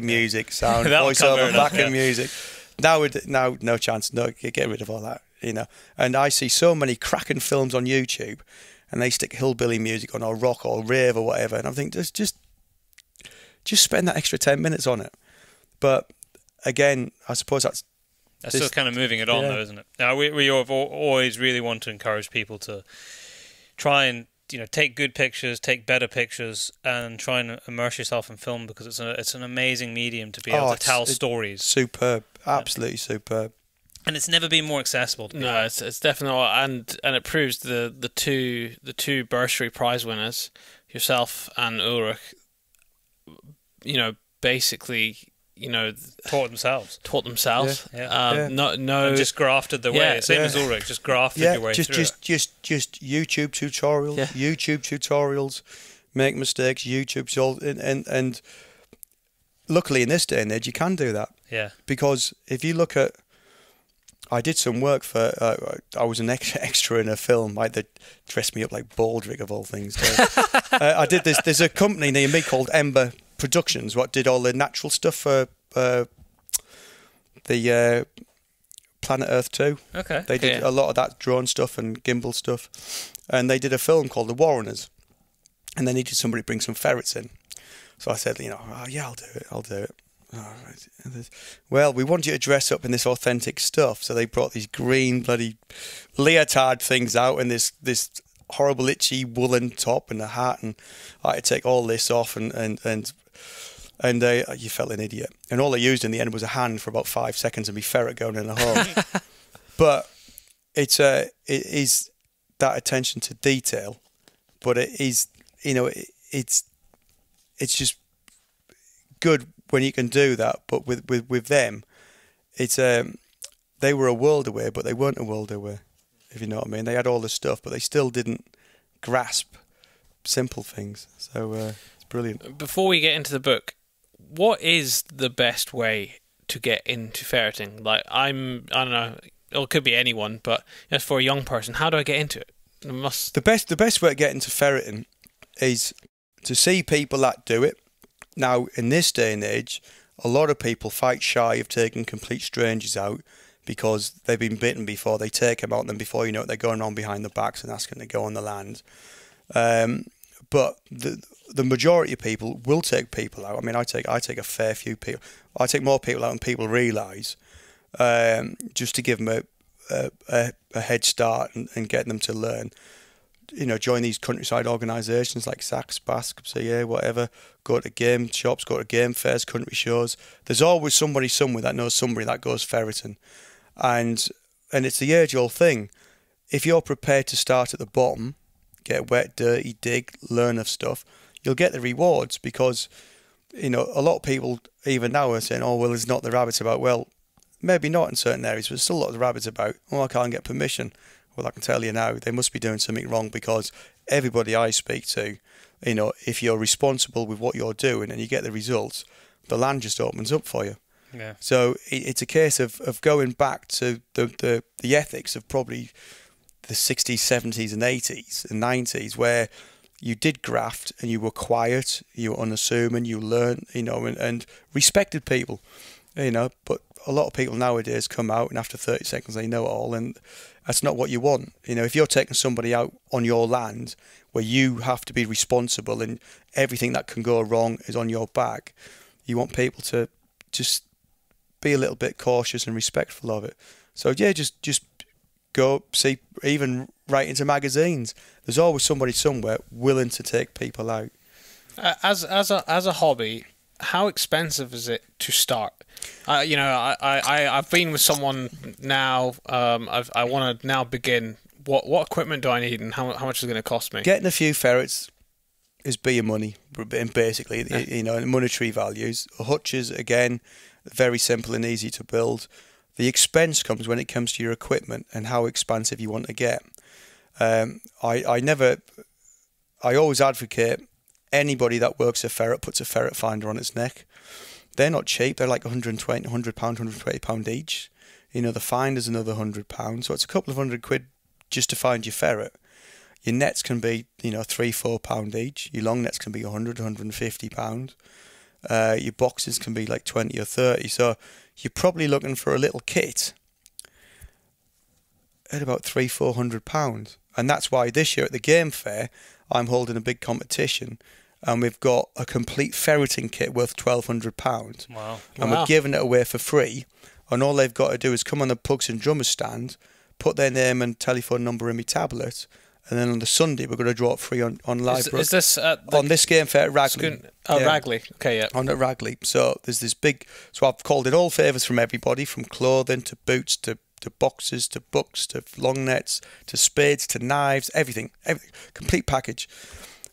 music, sound, That'll voiceover, back yeah. in music. Now, no chance. No, get rid of all that. You know, and I see so many cracking films on YouTube, and they stick hillbilly music on, or rock, or rave, or whatever, and I think just spend that extra 10 minutes on it. But again, I suppose that's still kind of moving it on, though, isn't it? Now, we have always really want to encourage people to try and, you know, take good pictures, take better pictures, and try and immerse yourself in film, because it's an amazing medium to be able to tell stories. Superb, absolutely superb. And it's never been more accessible to people. No, it's definitely, and it proves the two bursary prize winners, yourself and Ulrich, you know, basically, you know, taught themselves. Yeah. And just grafted their way. Same as Ulrich, just grafted your way through it. Just YouTube tutorials, YouTube tutorials, make mistakes, YouTube tutorials, and luckily in this day and age you can do that. Yeah. Because if you look at, I did some work for, I was an extra in a film, like they dressed me up like Baldrick of all things. I did this, there's a company near me called Ember Productions, what did all the natural stuff for the Planet Earth 2. Okay. They did a lot of that drone stuff and gimbal stuff. And they did a film called The Warreners. And they needed somebody to bring some ferrets in. So I said, you know, I'll do it. Oh, right. Well, we want you to dress up in this authentic stuff. So they brought these green bloody leotard things out, and this horrible itchy woolen top and a hat, and I had to take all this off, and you felt an idiot. And all they used in the end was a hand for about 5 seconds and me ferret going in a hole. But it is that attention to detail, but it is, you know, it's just good when you can do that. But with them, it's they were a world away, but they weren't a world away, if you know what I mean. They had all the stuff, but they still didn't grasp simple things. So it's brilliant. Before we get into the book, what is the best way to get into ferreting? Like, I don't know, it could be anyone, but just for a young person, how do I get into it? The best way to get into ferreting is to see people that do it. Now, in this day and age, a lot of people fight shy of taking complete strangers out because they've been bitten before. They take them out, and then before you know it, they're going on behind the backs and asking to go on the land. But the majority of people will take people out. I mean, I take a fair few people. I take more people out than people realise, just to give them a head start and get them to learn. You know, join these countryside organisations like Sax, Basque, CA, whatever. Go to game shops, go to game fairs, country shows. There's always somebody somewhere that knows somebody that goes ferreting. And it's the age-old thing. If you're prepared to start at the bottom, get wet, dirty, dig, learn of stuff, you'll get the rewards, because, you know, a lot of people even now are saying, oh, well, there's not the rabbits about. Well, maybe not in certain areas, but there's still a lot of rabbits about. Oh, I can't get permission. Well, I can tell you now, they must be doing something wrong, because everybody I speak to You know, if you're responsible with what you're doing and you get the results, the land just opens up for you. Yeah. So it's a case of going back to the ethics of probably the 60s, 70s and 80s and 90s, where you did graft and you were quiet, you were unassuming, you learned, you know, and respected people, you know. But a lot of people nowadays come out and after 30 seconds they know it all, and that's not what you want. You know, if you're taking somebody out on your land where you have to be responsible and everything that can go wrong is on your back, you want people to just be a little bit cautious and respectful of it. So yeah, just go see, even write into magazines. There's always somebody somewhere willing to take people out. As a hobby, how expensive is it to start? You know, I've been with someone now. I want to now begin. What equipment do I need, and how much is it going to cost me? Getting a few ferrets is being money, and basically, you know, monetary values. Hutches, again, very simple and easy to build. The expense comes when it comes to your equipment and how expansive you want to get. I always advocate anybody that works a ferret puts a ferret finder on its neck. They're not cheap. They're like £120, £120 each. You know, the finder's another £100. So it's a couple of £100 just to find your ferret. Your nets can be, you know, £3-4 each. Your long nets can be £100, £150. Your boxes can be like 20 or 30. So you're probably looking for a little kit at about £300-400. And that's why this year at the game fair, I'm holding a big competition, and we've got a complete ferreting kit worth £1,200. Wow. And we're giving it away for free. And all they've got to do is come on the pugs and drummers stand, put their name and telephone number in my tablet, and then on the Sunday we're going to draw it free on live. Is this on this game fair at Ragley? Ragley. Okay, yeah. On at Ragley. So there's this big. So I've called in all favours from everybody, from clothing to boots to boxes to books to long nets to spades to knives, everything, complete package.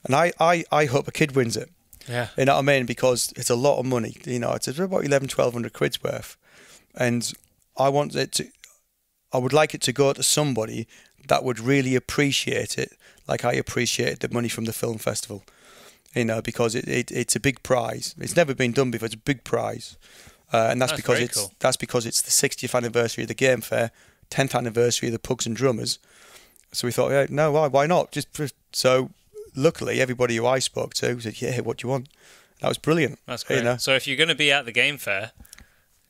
And I hope a kid wins it. Yeah. You know what I mean? Because it's a lot of money. You know, it's about 1,100-1,200 quid's worth, and I would like it to go to somebody that would really appreciate it, like I appreciated the money from the film festival. You know, because it's a big prize. It's never been done before. It's a big prize, and that's because it's the 60th anniversary of the game fair, 10th anniversary of the pugs and drummers. So we thought, yeah, no, why not? So luckily, everybody who I spoke to said, yeah, what do you want? That was brilliant. That's great. You know? So if you're going to be at the game fair,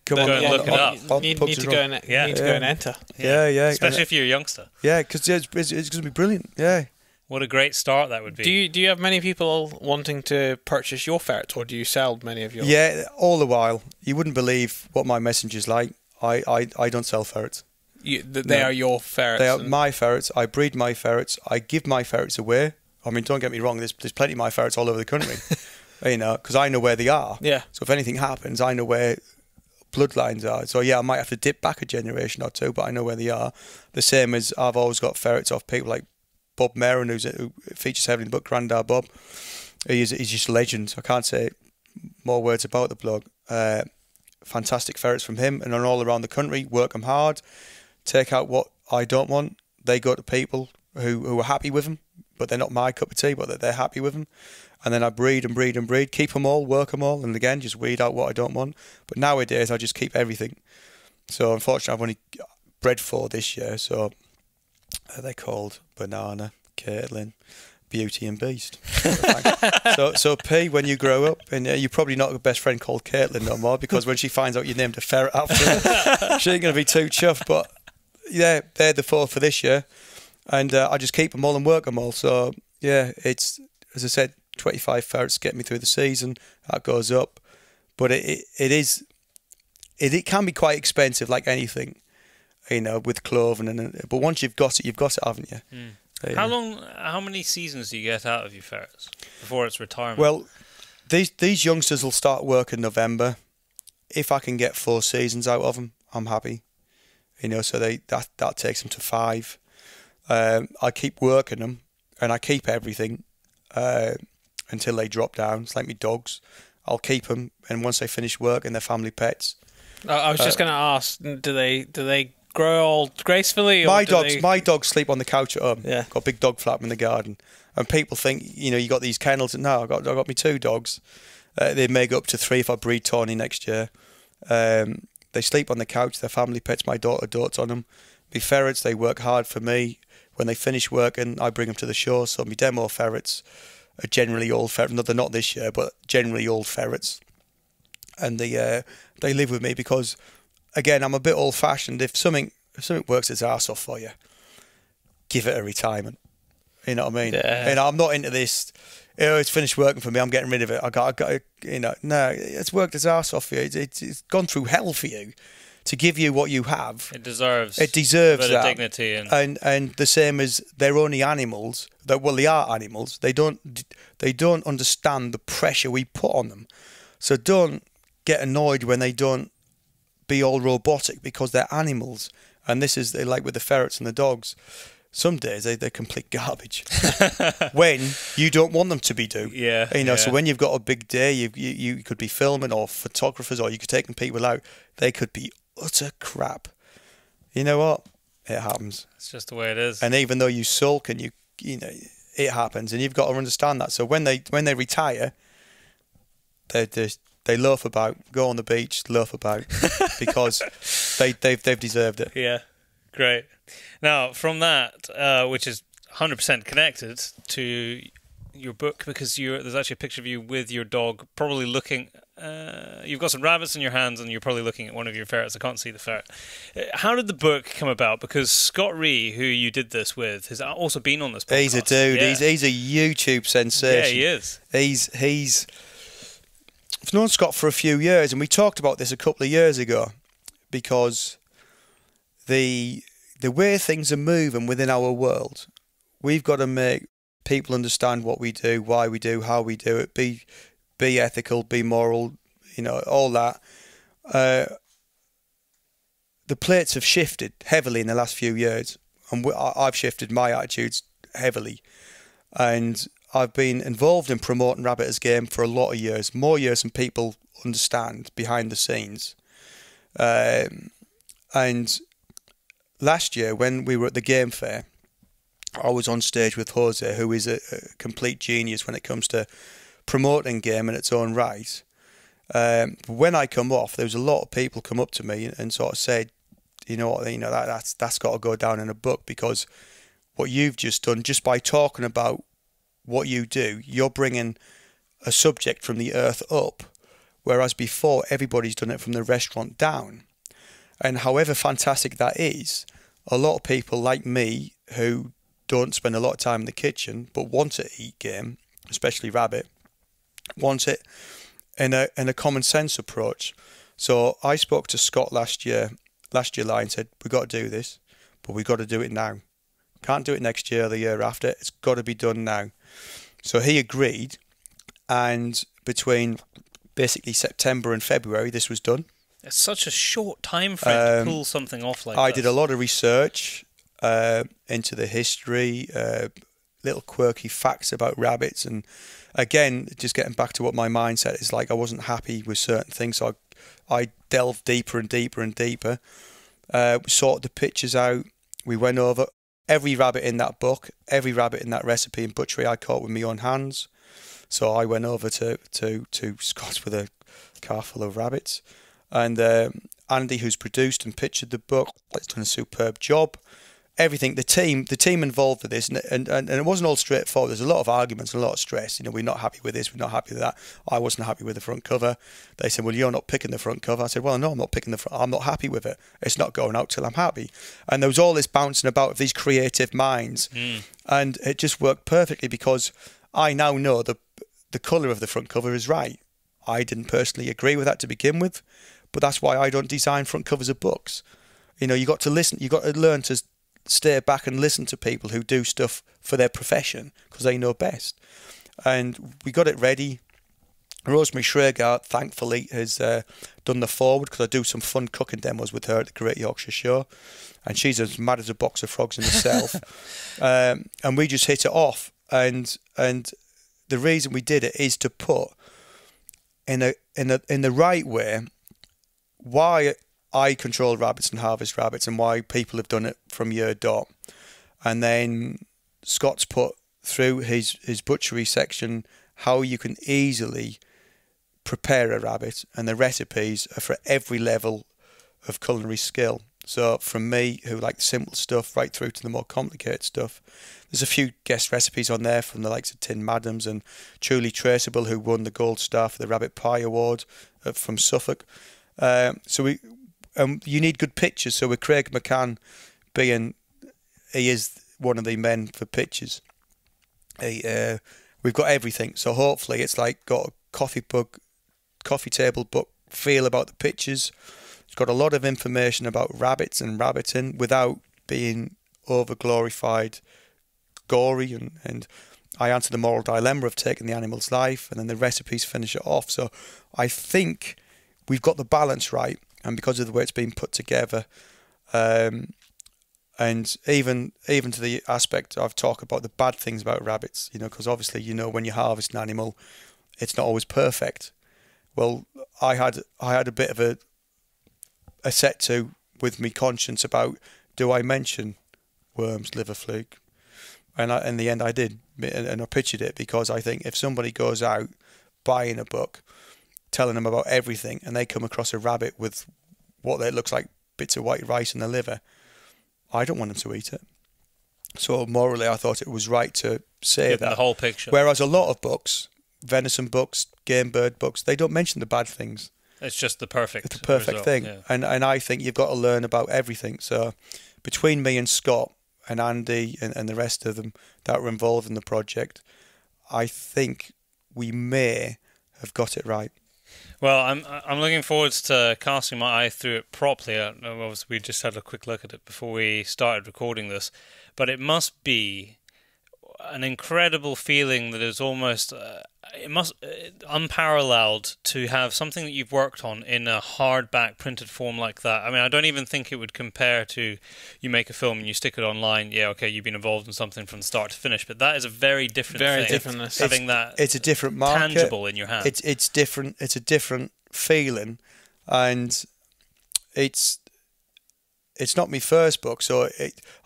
Come go on, and look it up. You need to go and enter. Yeah. Especially if you're a youngster. Yeah, because it's going to be brilliant. Yeah. What a great start that would be. Do you have many people wanting to purchase your ferrets, or do you sell many of yours? Yeah, all the while. You wouldn't believe what my messenger's like. I don't sell ferrets. They are your ferrets. They are my ferrets. I breed my ferrets. I give my ferrets away. I mean, don't get me wrong. There's plenty of my ferrets all over the country. You know, because I know where they are. Yeah. So if anything happens, I know where bloodlines are. So yeah, I might have to dip back a generation or two, but I know where they are. The same as I've always got ferrets off people like Bob Maron, who features heavily in the book, Grandad Bob. He's just a legend. I can't say more words about the bloke. Fantastic ferrets from him, and all around the country. Work them hard, take out what I don't want. They go to people who are happy with them, but they're not my cup of tea, but they're happy with them. And then I breed and breed and breed, keep them all, work them all, and again, just weed out what I don't want. But nowadays, I just keep everything. So unfortunately, I've only bred 4 this year, so they're called Banana, Caitlin, Beauty and Beast. So P, when you grow up, and you're probably not a best friend called Caitlin no more, because when she finds out you named a ferret after her, she ain't going to be too chuffed. But yeah, they're the 4 for this year, and I just keep them all and work them all. So yeah, it's, as I said, 25 ferrets get me through the season. That goes up, but it can be quite expensive, like anything, you know, with clothing. But once you've got it, haven't you? How many seasons do you get out of your ferrets before it's retirement? Well, these youngsters will start work in November. If I can get 4 seasons out of them, I'm happy. You know, so that takes them to 5. I keep working them, and I keep everything until they drop down. It's like my dogs. I'll keep them, and once they finish work and they're family pets. I was just going to ask: do they grow old gracefully? Or My dogs sleep on the couch at home. Yeah. Got a big dog flap in the garden. And people think, you got these kennels. And no, I got me 2 dogs. They may go up to 3 if I breed Tawny next year. They sleep on the couch. They're family pets. My daughter dotes on them. My ferrets, they work hard for me. When they finish working, I bring them to the show. So my demo ferrets are generally old ferrets. No, they're not this year, but generally old ferrets. And they live with me because, again, I'm a bit old-fashioned. If something works its arse off for you, give it a retirement. You know what I mean? Yeah. And I'm not into this. It's finished working for me. I'm getting rid of it. I got. No, it's worked its arse off for you. It's gone through hell for you to give you what you have. It deserves. It deserves a bit of that dignity and the same as they're only animals. They are animals. They don't understand the pressure we put on them. So don't get annoyed when they don't be all robotic because they're animals. And this is like with the ferrets and the dogs. Some days they're complete garbage when you don't want them to be. Yeah. So when you've got a big day, you could be filming or photographers, or you could take people out. They could be utter crap. You know what? It happens. It's just the way it is. And even though you sulk and it happens, and you've got to understand that. So when they retire, they loaf about, go on the beach, loaf about because they've deserved it. Yeah, great. Now from that, which is 100% connected to your book, because there's actually a picture of you with your dog, probably looking. You've got some rabbits in your hands, and you're probably looking at one of your ferrets. I can't see the ferret. How did the book come about? Because Scott Rea, who you did this with, has also been on this podcast. He's a dude. Yeah. He's a YouTube sensation. Yeah, he is. I've known Scott for a few years, and we talked about this a couple of years ago, because the way things are moving within our world, we've got to make people understand what we do, why we do, how we do it, be ethical, be moral, all that. The plates have shifted heavily in the last few years, and I've shifted my attitudes heavily, and I've been involved in promoting Rabbiters Game for a lot of years, more years than people understand behind the scenes. And last year, when we were at the game fair, I was on stage with Jose, who is a complete genius when it comes to promoting game in its own right. When I come off, there was a lot of people come up to me and sort of said, that's got to go down in a book, because what you've just done, just by talking about what you do, you're bringing a subject from the earth up, whereas before everybody's done it from the restaurant down. And however fantastic that is, a lot of people like me who don't spend a lot of time in the kitchen but want to eat game, especially rabbit, want it in a common sense approach. So I spoke to Scott last July, and said, we've got to do this, but we've got to do it now. Can't do it next year or the year after. It's got to be done now. So he agreed, and between basically September and February, this was done. It's such a short time frame to pull something off like that. I did a lot of research into the history, little quirky facts about rabbits, and again, just getting back to what my mindset is like, I wasn't happy with certain things, so I delved deeper and deeper and deeper. We sorted the pictures out. We went over every rabbit in that book, every rabbit in that recipe and butchery I caught with my own hands. So I went over to Scott's with a car full of rabbits. And Andy, who's produced and pictured the book, has done a superb job. Everything, the team involved with this, and it wasn't all straightforward. There's a lot of arguments and a lot of stress. We're not happy with this, we're not happy with that. I wasn't happy with the front cover. They said, well, you're not picking the front cover. I said, well, no, I'm not picking the front. I'm not happy with it. It's not going out till I'm happy. And there was all this bouncing about of these creative minds, and it just worked perfectly, because I now know the colour of the front cover is right. I didn't personally agree with that to begin with, but that's why I don't design front covers of books. You got to listen. You got to learn to stay back and listen to people who do stuff for their profession, because they know best. And we got it ready. Rosemary Schreger, thankfully, has done the forward, because I do some fun cooking demos with her at the Great Yorkshire Show, and she's as mad as a box of frogs in herself. And we just hit it off. And the reason we did it is to put in the right way why I control rabbits and harvest rabbits, and why people have done it from year dot. And then Scott's put through his butchery section how you can easily prepare a rabbit, and the recipes are for every level of culinary skill. So from me, who like the simple stuff, right through to the more complicated stuff. There's a few guest recipes on there from the likes of Tin Madams and Truly Traceable, who won the Gold Star for the Rabbit Pie Award from Suffolk. So you need good pictures. So with Craig McCann he is one of the men for pictures. We've got everything. So hopefully it's like got a coffee table book feel about the pictures. It's got a lot of information about rabbits and rabbiting without being over glorified, gory, and I answer the moral dilemma of taking the animal's life, and then the recipes finish it off. So I think we've got the balance right, and because of the way it's been put together, and even to the aspect I've talked about the bad things about rabbits, because obviously when you harvest an animal, it's not always perfect. Well, I had a bit of a set to with me conscience about, do I mention worms, liver fluke? And in the end I did, and I pictured it, because I think if somebody goes out buying a book, telling them about everything, and they come across a rabbit with what it looks like bits of white rice and the liver, I don't want them to eat it. So morally I thought it was right to say Give that. the whole picture. Whereas a lot of books, venison books, game bird books, they don't mention the bad things. It's just the perfect It's the perfect result, thing. yeah. And I think you've got to learn about everything. So between me and Scott and Andy and the rest of them that were involved in the project, I think we may have got it right. Well, I'm looking forward to casting my eye through it properly. Obviously, we just had a quick look at it before we started recording this, but it must be an incredible feeling that is almost unparalleled to have something that you've worked on in a hardback printed form like that. I mean, I don't even think it would compare to you make a film and you stick it online. Yeah, okay, you've been involved in something from start to finish, but that is a very different thing. Having that it's a different market, tangible in your hand. It's different. It's a different feeling, and it's not my first book, so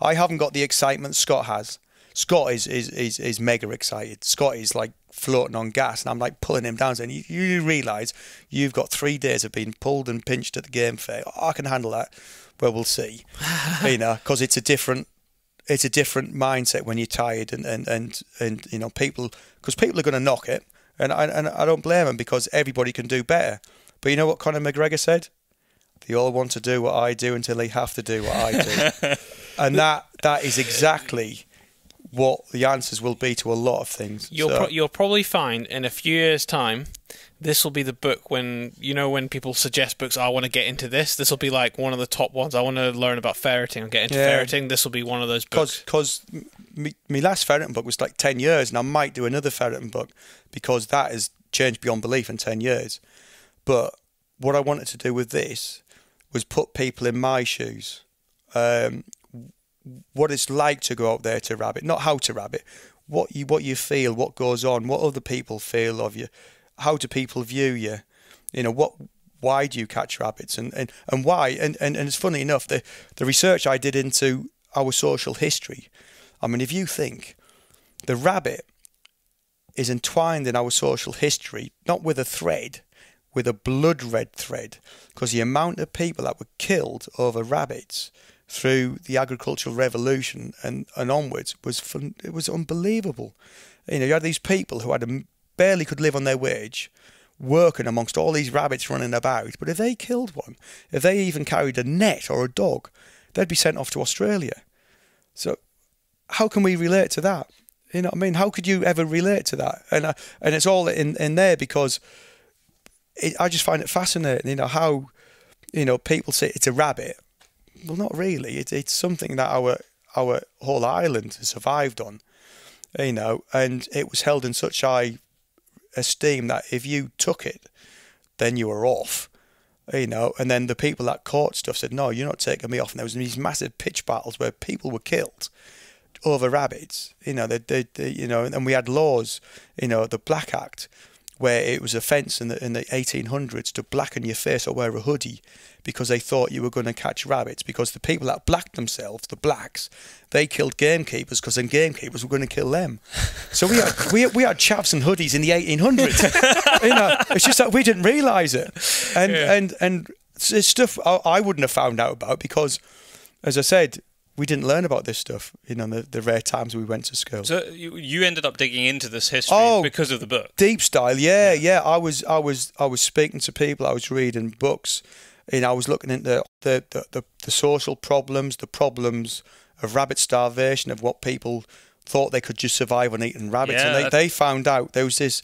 I haven't got the excitement Scott has. Scott is mega excited. Scott is like floating on gas, and I'm like pulling him down, saying, "You realise you've got 3 days of being pulled and pinched at the game fair. Oh, I can handle that." Well, we'll see, because it's a different mindset when you're tired, and people are going to knock it, and I don't blame them, because everybody can do better. But you know what Conor McGregor said? They all want to do what I do until they have to do what I do, and that is exactly what the answers will be to a lot of things. You'll probably find in a few years' time, this will be the book when people suggest books, I want to get into this. This will be like one of the top ones. I want to learn about ferreting or get into ferreting. This will be one of those books. Because my last ferreting book was like 10 years, and I might do another ferreting book, because that has changed beyond belief in 10 years. But what I wanted to do with this was put people in my shoes. What it's like to go out there to rabbit, not how to rabbit, what you feel, what goes on, what other people feel of you, how do people view you, why do you catch rabbits, and why, and it's funny enough, the research I did into our social history, I mean, if you think the rabbit is entwined in our social history, not with a thread, with a blood red thread, because the amount of people that were killed over rabbits through the agricultural revolution and onwards it was unbelievable. You had these people who barely could live on their wage, working amongst all these rabbits running about. But if they killed one, if they even carried a net or a dog, they'd be sent off to Australia. So how can we relate to that? You know what I mean? How could you ever relate to that? And it's all in there, because I just find it fascinating. How people say it's a rabbit. Well, not really. It's something that our whole island has survived on, and it was held in such high esteem that if you took it, then you were off, And then the people that caught stuff said, "No, you're not taking me off." And there was these massive pitch battles where people were killed over rabbits. And we had laws. The Black Act where it was offence in the 1800s to blacken your face or wear a hoodie because they thought you were going to catch rabbits, because the people that blacked themselves, the blacks, they killed gamekeepers because then gamekeepers were going to kill them. So we had chaps and hoodies in the 1800s. You know, it's just that we didn't realise it, and it's stuff I wouldn't have found out about because, as I said, we didn't learn about this stuff, you know, the rare times we went to school. So you ended up digging into this history because of the book? Deep style, yeah. I was speaking to people, I was reading books, you know, I was looking into the social problems, the problems of rabbit starvation, of what people thought they could just survive on eating rabbits. Yeah, and they found out there was this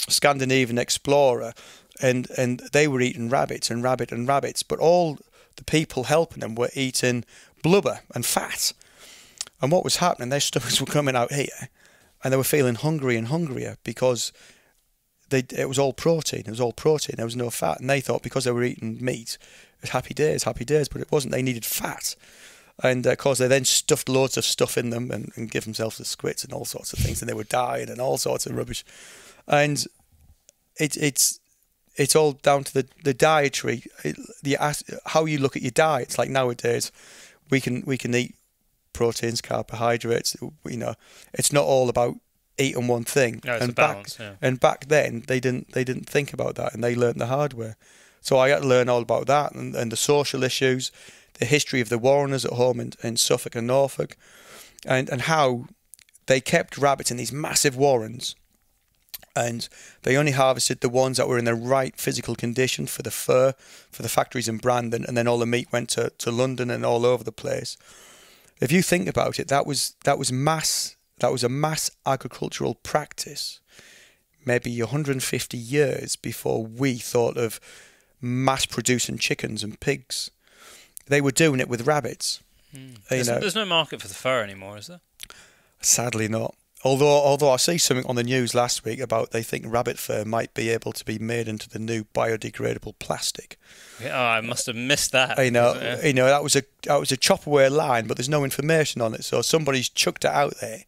Scandinavian explorer, and they were eating rabbits and rabbits, but all the people helping them were eating blubber and fat. And what was happening, their stomachs were coming out here and they were feeling hungry and hungrier because it was all protein. There was no fat. And they thought because they were eating meat, it was happy days, but it wasn't. They needed fat. And of course, they then stuffed loads of stuff in them and give themselves the squits and all sorts of things. And they were dying and all sorts of rubbish. And it's all down to the dietary, how you look at your diet. It's like nowadays, we can eat proteins, carbohydrates. You know, it's not all about eating one thing. No, it's a balance. And back then, they didn't think about that, and they learned the hard way. So I had to learn all about that and the social issues, the history of the Warreners at home in Suffolk and Norfolk, and how they kept rabbits in these massive warrens. And they only harvested the ones that were in the right physical condition for the fur, for the factories in Brandon, and then all the meat went to London and all over the place. If you think about it, that was a mass agricultural practice, maybe 150 years before we thought of mass producing chickens and pigs. They were doing it with rabbits. There's no market for the fur anymore, is there? Sadly not. Although I see something on the news last week about they think rabbit fur might be able to be made into the new biodegradable plastic. Yeah, I must have missed that. That was a chop away line, but there's no information on it. So somebody's chucked it out there,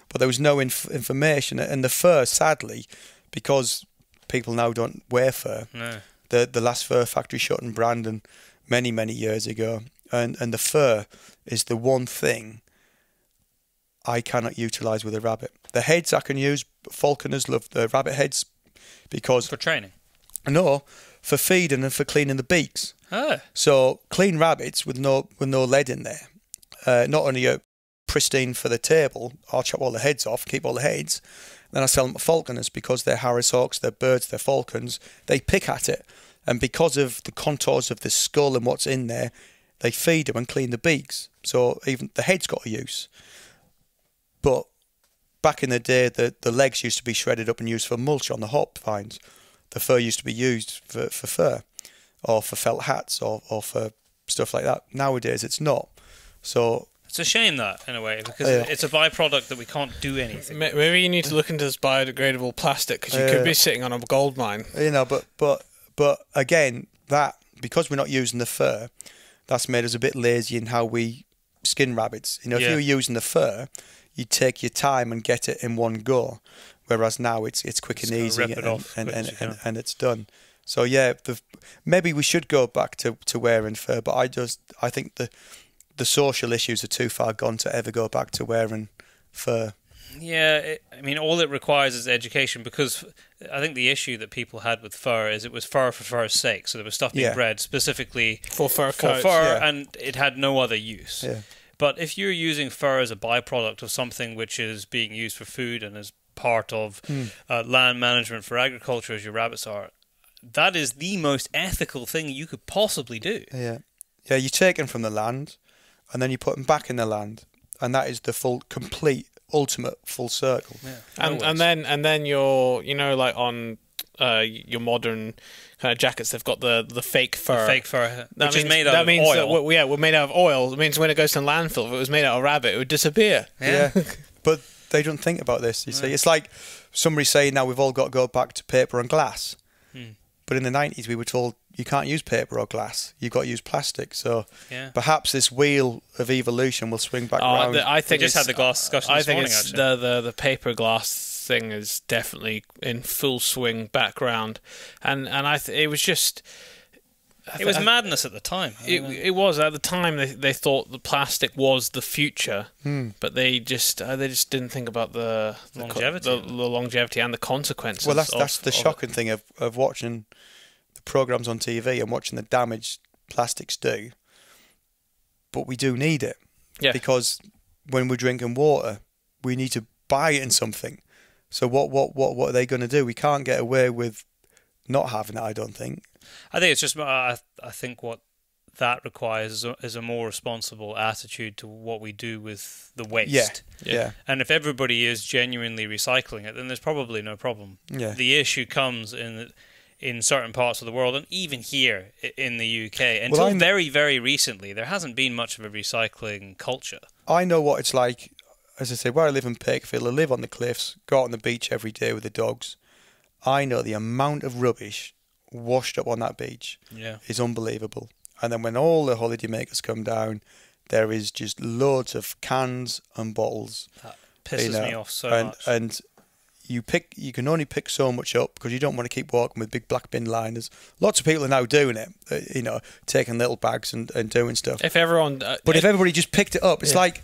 but there was no information. And the fur, sadly, because people now don't wear fur. No. The last fur factory shut in Brandon many years ago, and the fur is the one thing I cannot utilise with a rabbit. The heads I can use. Falconers love the rabbit heads because for training. No, for feeding and for cleaning the beaks. Oh. So clean rabbits with no lead in there. Not only are pristine for the table, I'll chop all the heads off, keep all the heads. Then I sell them to falconers because they're Harris hawks, they're birds, they're falcons. They pick at it, and because of the contours of the skull and what's in there, they feed them and clean the beaks. So even the head's got a use. But back in the day, the legs used to be shredded up and used for mulch on the hop vines. The fur used to be used for fur, or for felt hats, or for stuff like that. Nowadays, it's not. So it's a shame that, in a way, because it's a byproduct that we can't do anything. Maybe you need to look into this biodegradable plastic, because you could be sitting on a gold mine. You know, but again, that because we're not using the fur, that's made us a bit lazy in how we skin rabbits. You know, if you were using the fur, you'd take your time and get it in one go, whereas now it's quick and easy and it's done. So yeah, maybe we should go back to wearing fur, but I think the social issues are too far gone to ever go back to wearing fur. Yeah, I mean, all it requires is education, because I think the issue that people had with fur is it was fur for fur's sake. So there was stuff being bred specifically for fur coats, and it had no other use. Yeah. But if you're using fur as a byproduct of something which is being used for food and as part of land management for agriculture, as your rabbits are, that is the most ethical thing you could possibly do. Yeah, you take them from the land, and then you put them back in the land, and that is the ultimate full circle. Yeah. And then you're, like on your modern kind of jackets, they've got the fake fur. The fake fur, which is made out of oil. We're made out of oil. It means when it goes to landfill, if it was made out of rabbit, it would disappear. Yeah. But they don't think about this, you see. It's like somebody saying now we've all got to go back to paper and glass. But in the 90s, we were told you can't use paper or glass. You've got to use plastic. So perhaps this wheel of evolution will swing back around. I think we just had the glass discussion this morning, it's the paper glass thing is definitely in full swing background, and it was just. It was madness at the time. It was at the time. They thought the plastic was the future, but they just didn't think about the longevity and the consequences. Well, that's the shocking thing of watching the programs on TV and watching the damage plastics do. But we do need it, because when we're drinking water, we need to buy it in something. So what are they going to do? We can't get away with not having it, I don't think. I think it's just, I think what that requires is a more responsible attitude to what we do with the waste. Yeah. And if everybody is genuinely recycling it, then there's probably no problem. Yeah. The issue comes in certain parts of the world, and even here in the UK. Until very, very recently, there hasn't been much of a recycling culture. I know what it's like. As I say, where I live in Pakefield, I live on the cliffs, go out on the beach every day with the dogs. I know the amount of rubbish washed up on that beach is unbelievable. And then when all the holidaymakers come down, there is just loads of cans and bottles. That pisses me off so much. And you can only pick so much up because you don't want to keep walking with big black bin liners. Lots of people are now doing it, taking little bags and doing stuff. If everyone, if everybody just picked it up, it's like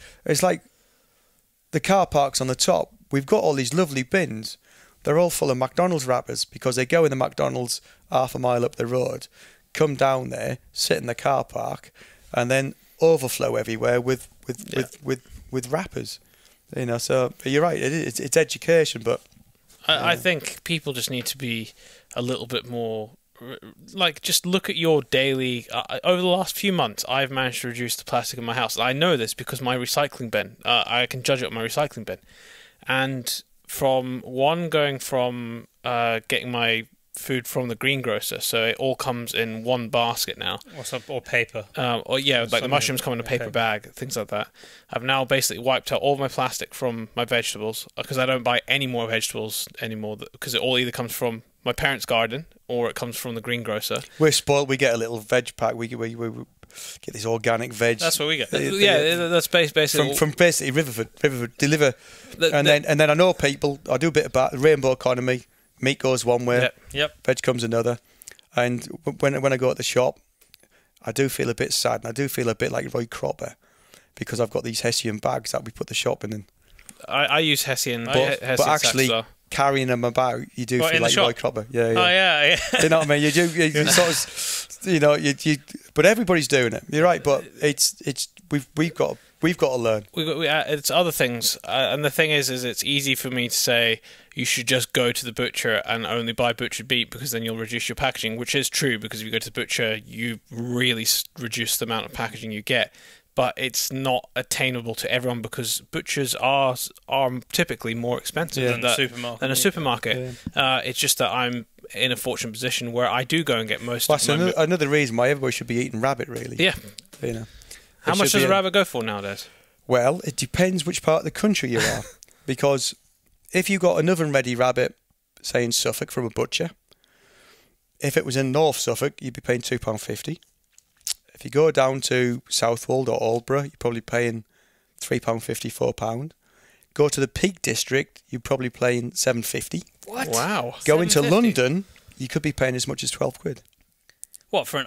the car parks on the top. We've got all these lovely bins. They're all full of McDonald's wrappers because they go in the McDonald's half a mile up the road, come down there, sit in the car park, and then overflow everywhere with wrappers. So you're right. It's education, but I think people just need to be a little bit more. Like, just look at your daily. Over the last few months, I've managed to reduce the plastic in my house. I know this because my recycling bin. I can judge it on my recycling bin, and going from getting my food from the greengrocer, so it all comes in one basket now. Or paper. The mushrooms come in a paper bag, things like that. I've now basically wiped out all my plastic from my vegetables because I don't buy any more vegetables anymore because it all either comes from my parents' garden or it comes from the greengrocer. We're spoiled. We get a little veg pack. We get this organic veg. That's what we get. That's basically from basically Riverford deliver, and then I know people. I do a bit about the rainbow economy. Meat goes one way, veg comes another, and when I go at the shop, I do feel a bit sad, and I do feel a bit like Roy Cropper because I've got these Hessian bags that we put the shopping in. I use Hessian, but actually carrying them about, you do feel like Roy Cropper. Yeah. Oh yeah. You know what I mean? You do. You sort of, but everybody's doing it. You're right, but we've got to learn. It's other things, and the thing is it's easy for me to say you should just go to the butcher and only buy butchered meat because then you'll reduce your packaging, which is true because if you go to the butcher, you really reduce the amount of packaging you get. But it's not attainable to everyone because butchers are typically more expensive than a supermarket. Yeah. It's just that I'm in a fortunate position where I do go and get most of my... another reason why everybody should be eating rabbit, really. Yeah. How much does a rabbit go for nowadays? Well, it depends which part of the country you are. Because if you got an oven-ready rabbit, say in Suffolk from a butcher, if it was in North Suffolk, you'd be paying £2.50. If you go down to Southwold or Aldborough, you're probably paying £3.50, £4. Go to the Peak District, you're probably paying £7.50. What? Wow. Go into London, you could be paying as much as £12. What, for an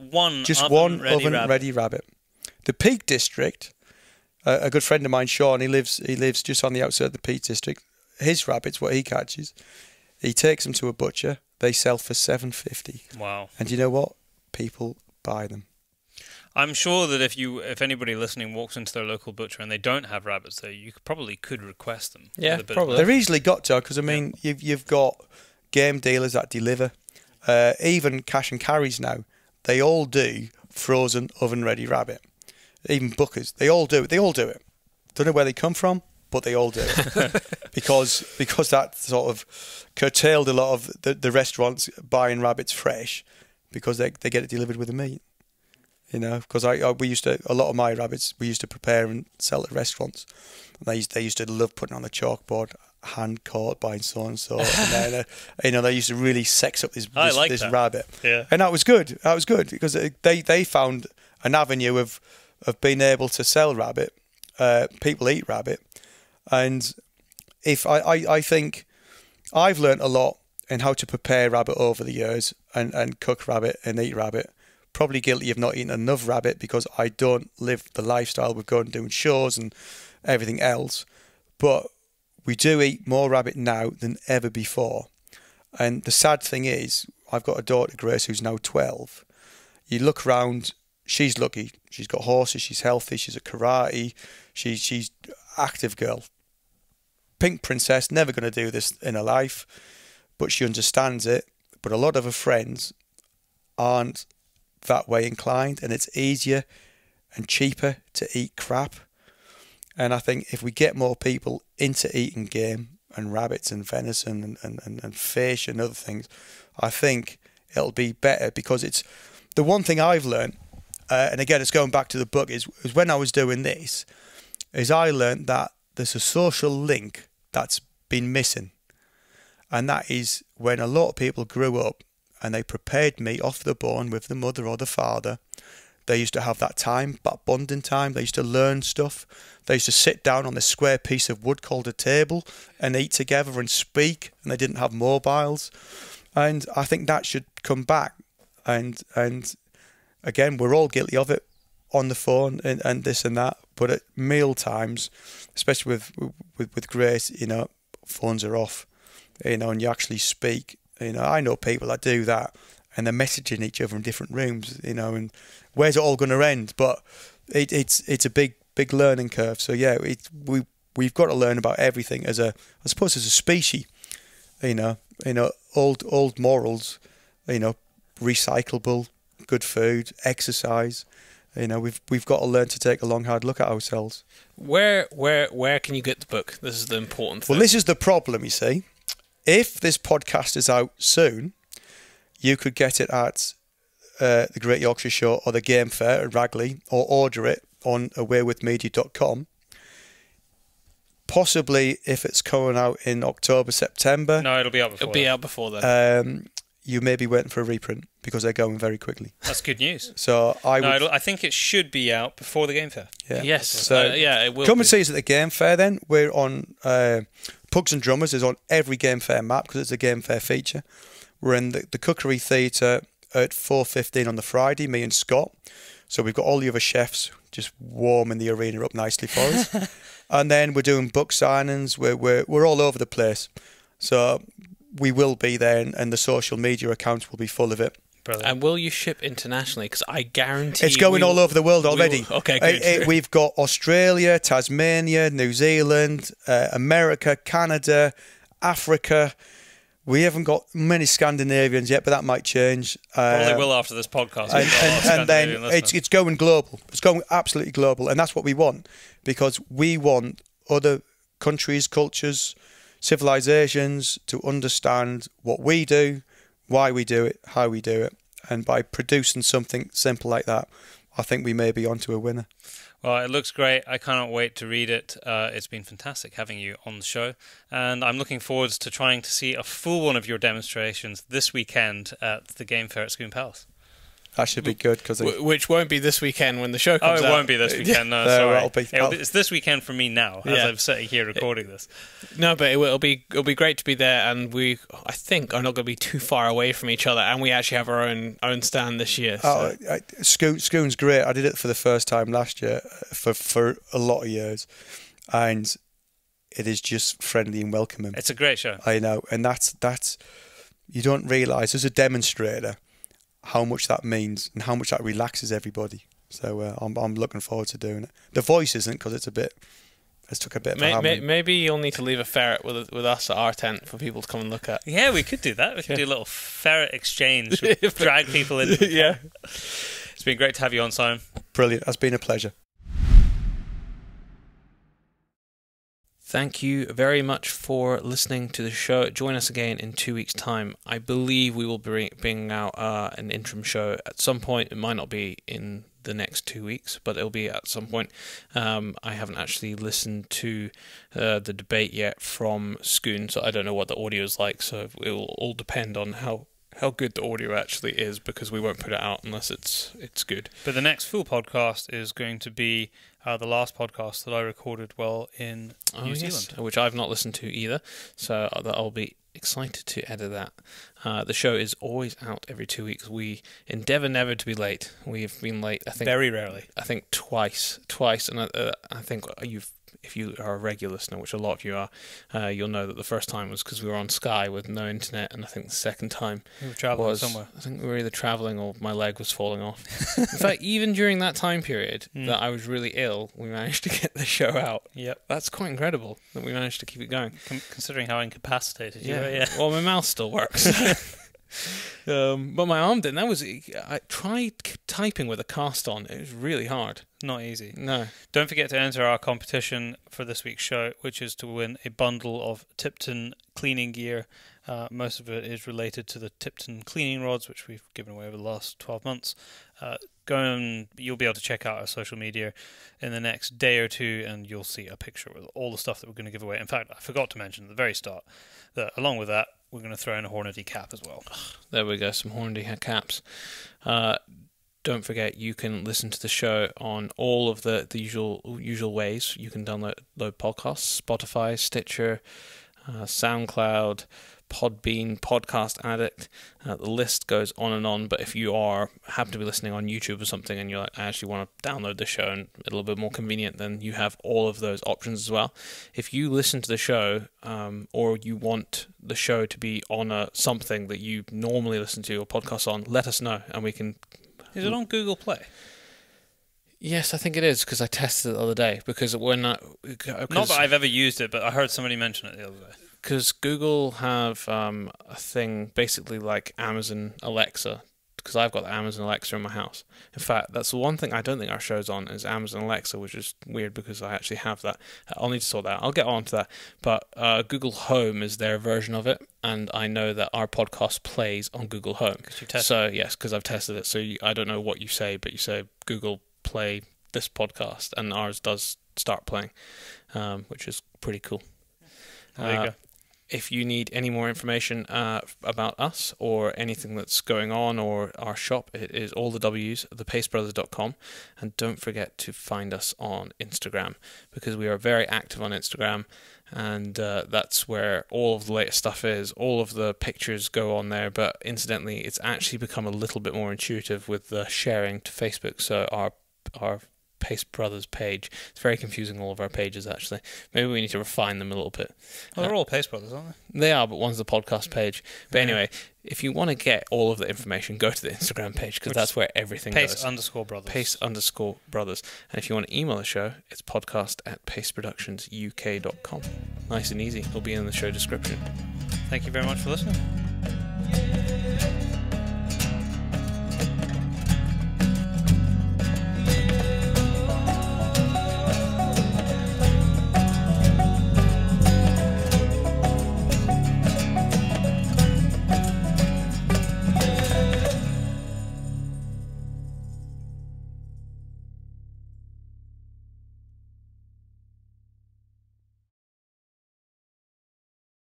one oven-ready rabbit? The Peak District, a good friend of mine, Sean, he lives just on the outskirts of the Peak District. His rabbits, what he catches, he takes them to a butcher. They sell for £7.50. Wow. And you know what? People buy them. I'm sure that if anybody listening walks into their local butcher and they don't have rabbits there, you probably could request them. Yeah, probably. They're easily got to, because I mean, you've got game dealers that deliver, even cash and carries now. They all do frozen oven ready rabbit. Even Bookers, they all do it. Don't know where they come from, but they all do it because that sort of curtailed a lot of the restaurants buying rabbits fresh because they get it delivered with the meat. Because a lot of my rabbits we used to prepare and sell at restaurants. And they used to love putting on the chalkboard, hand caught by so and so, and then they used to really sex up this rabbit. Yeah, and that was good. That was good because they found an avenue of being able to sell rabbit. People eat rabbit, and I think I've learnt a lot in how to prepare rabbit over the years and cook rabbit and eat rabbit. Probably guilty of not eating enough rabbit because I don't live the lifestyle we've gone doing shows and everything else. But we do eat more rabbit now than ever before. And the sad thing is, I've got a daughter, Grace, who's now 12. You look around, she's lucky. She's got horses, she's healthy, she's at karate, she's active girl. Pink princess, never going to do this in her life, but she understands it. But a lot of her friends aren't that way inclined, and it's easier and cheaper to eat crap. And I think if we get more people into eating game and rabbits and venison and fish and other things, I think it'll be better, because it's the one thing I've learned, and again, it's going back to the book, is when I was doing this, is I learned that there's a social link that's been missing. And that is when a lot of people grew up and they prepared meat off the bone with the mother or the father. They used to have that time, that bonding time. They used to learn stuff. They used to sit down on this square piece of wood called a table and eat together and speak, and they didn't have mobiles. And I think that should come back. And again, we're all guilty of it on the phone and this and that. But at meal times, especially with Grace, phones are off, and you actually speak. I know people that do that, and they're messaging each other in different rooms, and where's it all going to end? But it's a big learning curve. So yeah, we've got to learn about everything I suppose as a species, old morals, recyclable, good food, exercise. We've got to learn to take a long, hard look at ourselves. Where can you get the book? This is the important thing. Well, this is the problem, you see. If this podcast is out soon, you could get it at the Great Yorkshire Show or the Game Fair at Ragley, or order it on awaywithmedia.com. Possibly if it's coming out in October, September. No, it'll be out before. It'll be out before then. You may be waiting for a reprint because they're going very quickly. That's good news. So I think it should be out before the Game Fair. Yeah. Yes. So it will. Come and see us at the Game Fair then. We're on Pugs and Drummers is on every Game Fair map because it's a Game Fair feature. We're in the Cookery Theatre at 4:15 on the Friday, me and Scott. So we've got all the other chefs just warming the arena up nicely for us. And then we're doing book signings. We're all over the place. So we will be there, and the social media accounts will be full of it. Brilliant. And will you ship internationally? Because I guarantee it's going all over the world already. Okay, good. We've got Australia, Tasmania, New Zealand, America, Canada, Africa. We haven't got many Scandinavians yet, but that might change. Probably will after this podcast. And then it's going global. It's going absolutely global, and that's what we want, because we want other countries, cultures, civilizations to understand what we do, why we do it, how we do it. And by producing something simple like that, I think we may be onto a winner. Well, it looks great. I cannot wait to read it. It's been fantastic having you on the show. And I'm looking forward to trying to see a full one of your demonstrations this weekend at the Game Fair at Scone Palace. That should be good. Which won't be this weekend when the show comes out. Oh, it won't be this weekend. No, sorry. It's this weekend for me now, as I'm sitting here recording this. No, but it'll be great to be there, and we, I think, are not going to be too far away from each other, and we actually have our own stand this year. So. Scone's great. I did it for the first time last year for a lot of years, and it is just friendly and welcoming. It's a great show. I know, and that's you don't realise as a demonstrator how much that means and how much that relaxes everybody. So I'm looking forward to doing it. The voice isn't, because it's took a bit of a hammering. Maybe you'll need to leave a ferret with us at our tent for people to come and look at. Yeah, we could do that. We could do a little ferret exchange, drag people in. Yeah. It's been great to have you on, Simon. Brilliant. It's been a pleasure. Thank you very much for listening to the show. Join us again in 2 weeks' time. I believe we will be bringing out an interim show at some point. It might not be in the next 2 weeks, but it'll be at some point. I haven't actually listened to the debate yet from Scone, so I don't know what the audio is like, so it will all depend on how how good the audio actually is, because we won't put it out unless it's good. But the next full podcast is going to be the last podcast that I recorded while in New Zealand. Which I've not listened to either, so I'll be excited to edit that. The show is always out every 2 weeks. We endeavour never to be late. We've been late, I think, very rarely. I think twice, and I think if you are a regular listener, which a lot of you are, you'll know that the first time was because we were on Sky with no internet, and I think the second time we were travelling somewhere. I think we were either travelling or my leg was falling off. In fact, even during that time period that I was really ill, we managed to get the show out. Yep, that's quite incredible that we managed to keep it going. Considering how incapacitated you were. Yeah. Well, my mouth still works. But my arm didn't. I tried typing with a cast on. It was really hard. Not easy. No. Don't forget to enter our competition for this week's show, which is to win a bundle of Tipton cleaning gear. Most of it is related to the Tipton cleaning rods, which we've given away over the last 12 months. You'll be able to check out our social media in the next day or two, and you'll see a picture with all the stuff that we're going to give away. In fact, I forgot to mention at the very start that along with that, we're going to throw in a Hornady cap as well. There we go, some Hornady caps. Don't forget, you can listen to the show on all of the usual ways. You can download podcasts: Spotify, Stitcher, SoundCloud, Podbean, Podcast Addict. The list goes on and on. But if you happen to be listening on YouTube or something, and you're like, I actually want to download the show and a little bit more convenient, then you have all of those options as well. If you listen to the show, or you want the show to be on something that you normally listen to or podcast on, let us know, and we can. Is it on Google Play? Yes, I think it is, because I tested it the other day. Because not that I've ever used it, but I heard somebody mention it the other day. Because Google have a thing basically like Amazon Alexa, because I've got the Amazon Alexa in my house. In fact, that's the one thing I don't think our show's on is Amazon Alexa, which is weird because I actually have that. I'll need to sort that out. I'll get on to that. But Google Home is their version of it, and I know that our podcast plays on Google Home. So, yes, because I've tested it. So I don't know what you say, but you say, Google, play this podcast, and ours does start playing, which is pretty cool. There you go. If you need any more information about us or anything that's going on or our shop, it is all the W's, thepacebrothers.com. And don't forget to find us on Instagram, because we are very active on Instagram, and that's where all of the latest stuff is. All of the pictures go on there, but incidentally, it's actually become a little bit more intuitive with the sharing to Facebook. So our Pace Brothers page. It's very confusing, all of our pages, actually. Maybe we need to refine them a little bit. Well, they're all Pace Brothers, aren't they? They are, but one's the podcast page. But anyway, if you want to get all of the information, go to the Instagram page, because that's where everything goes. Pace_Brothers. Pace_Brothers. And if you want to email the show, it's podcast@paceproductionsuk.com. Nice and easy. It'll be in the show description. Thank you very much for listening.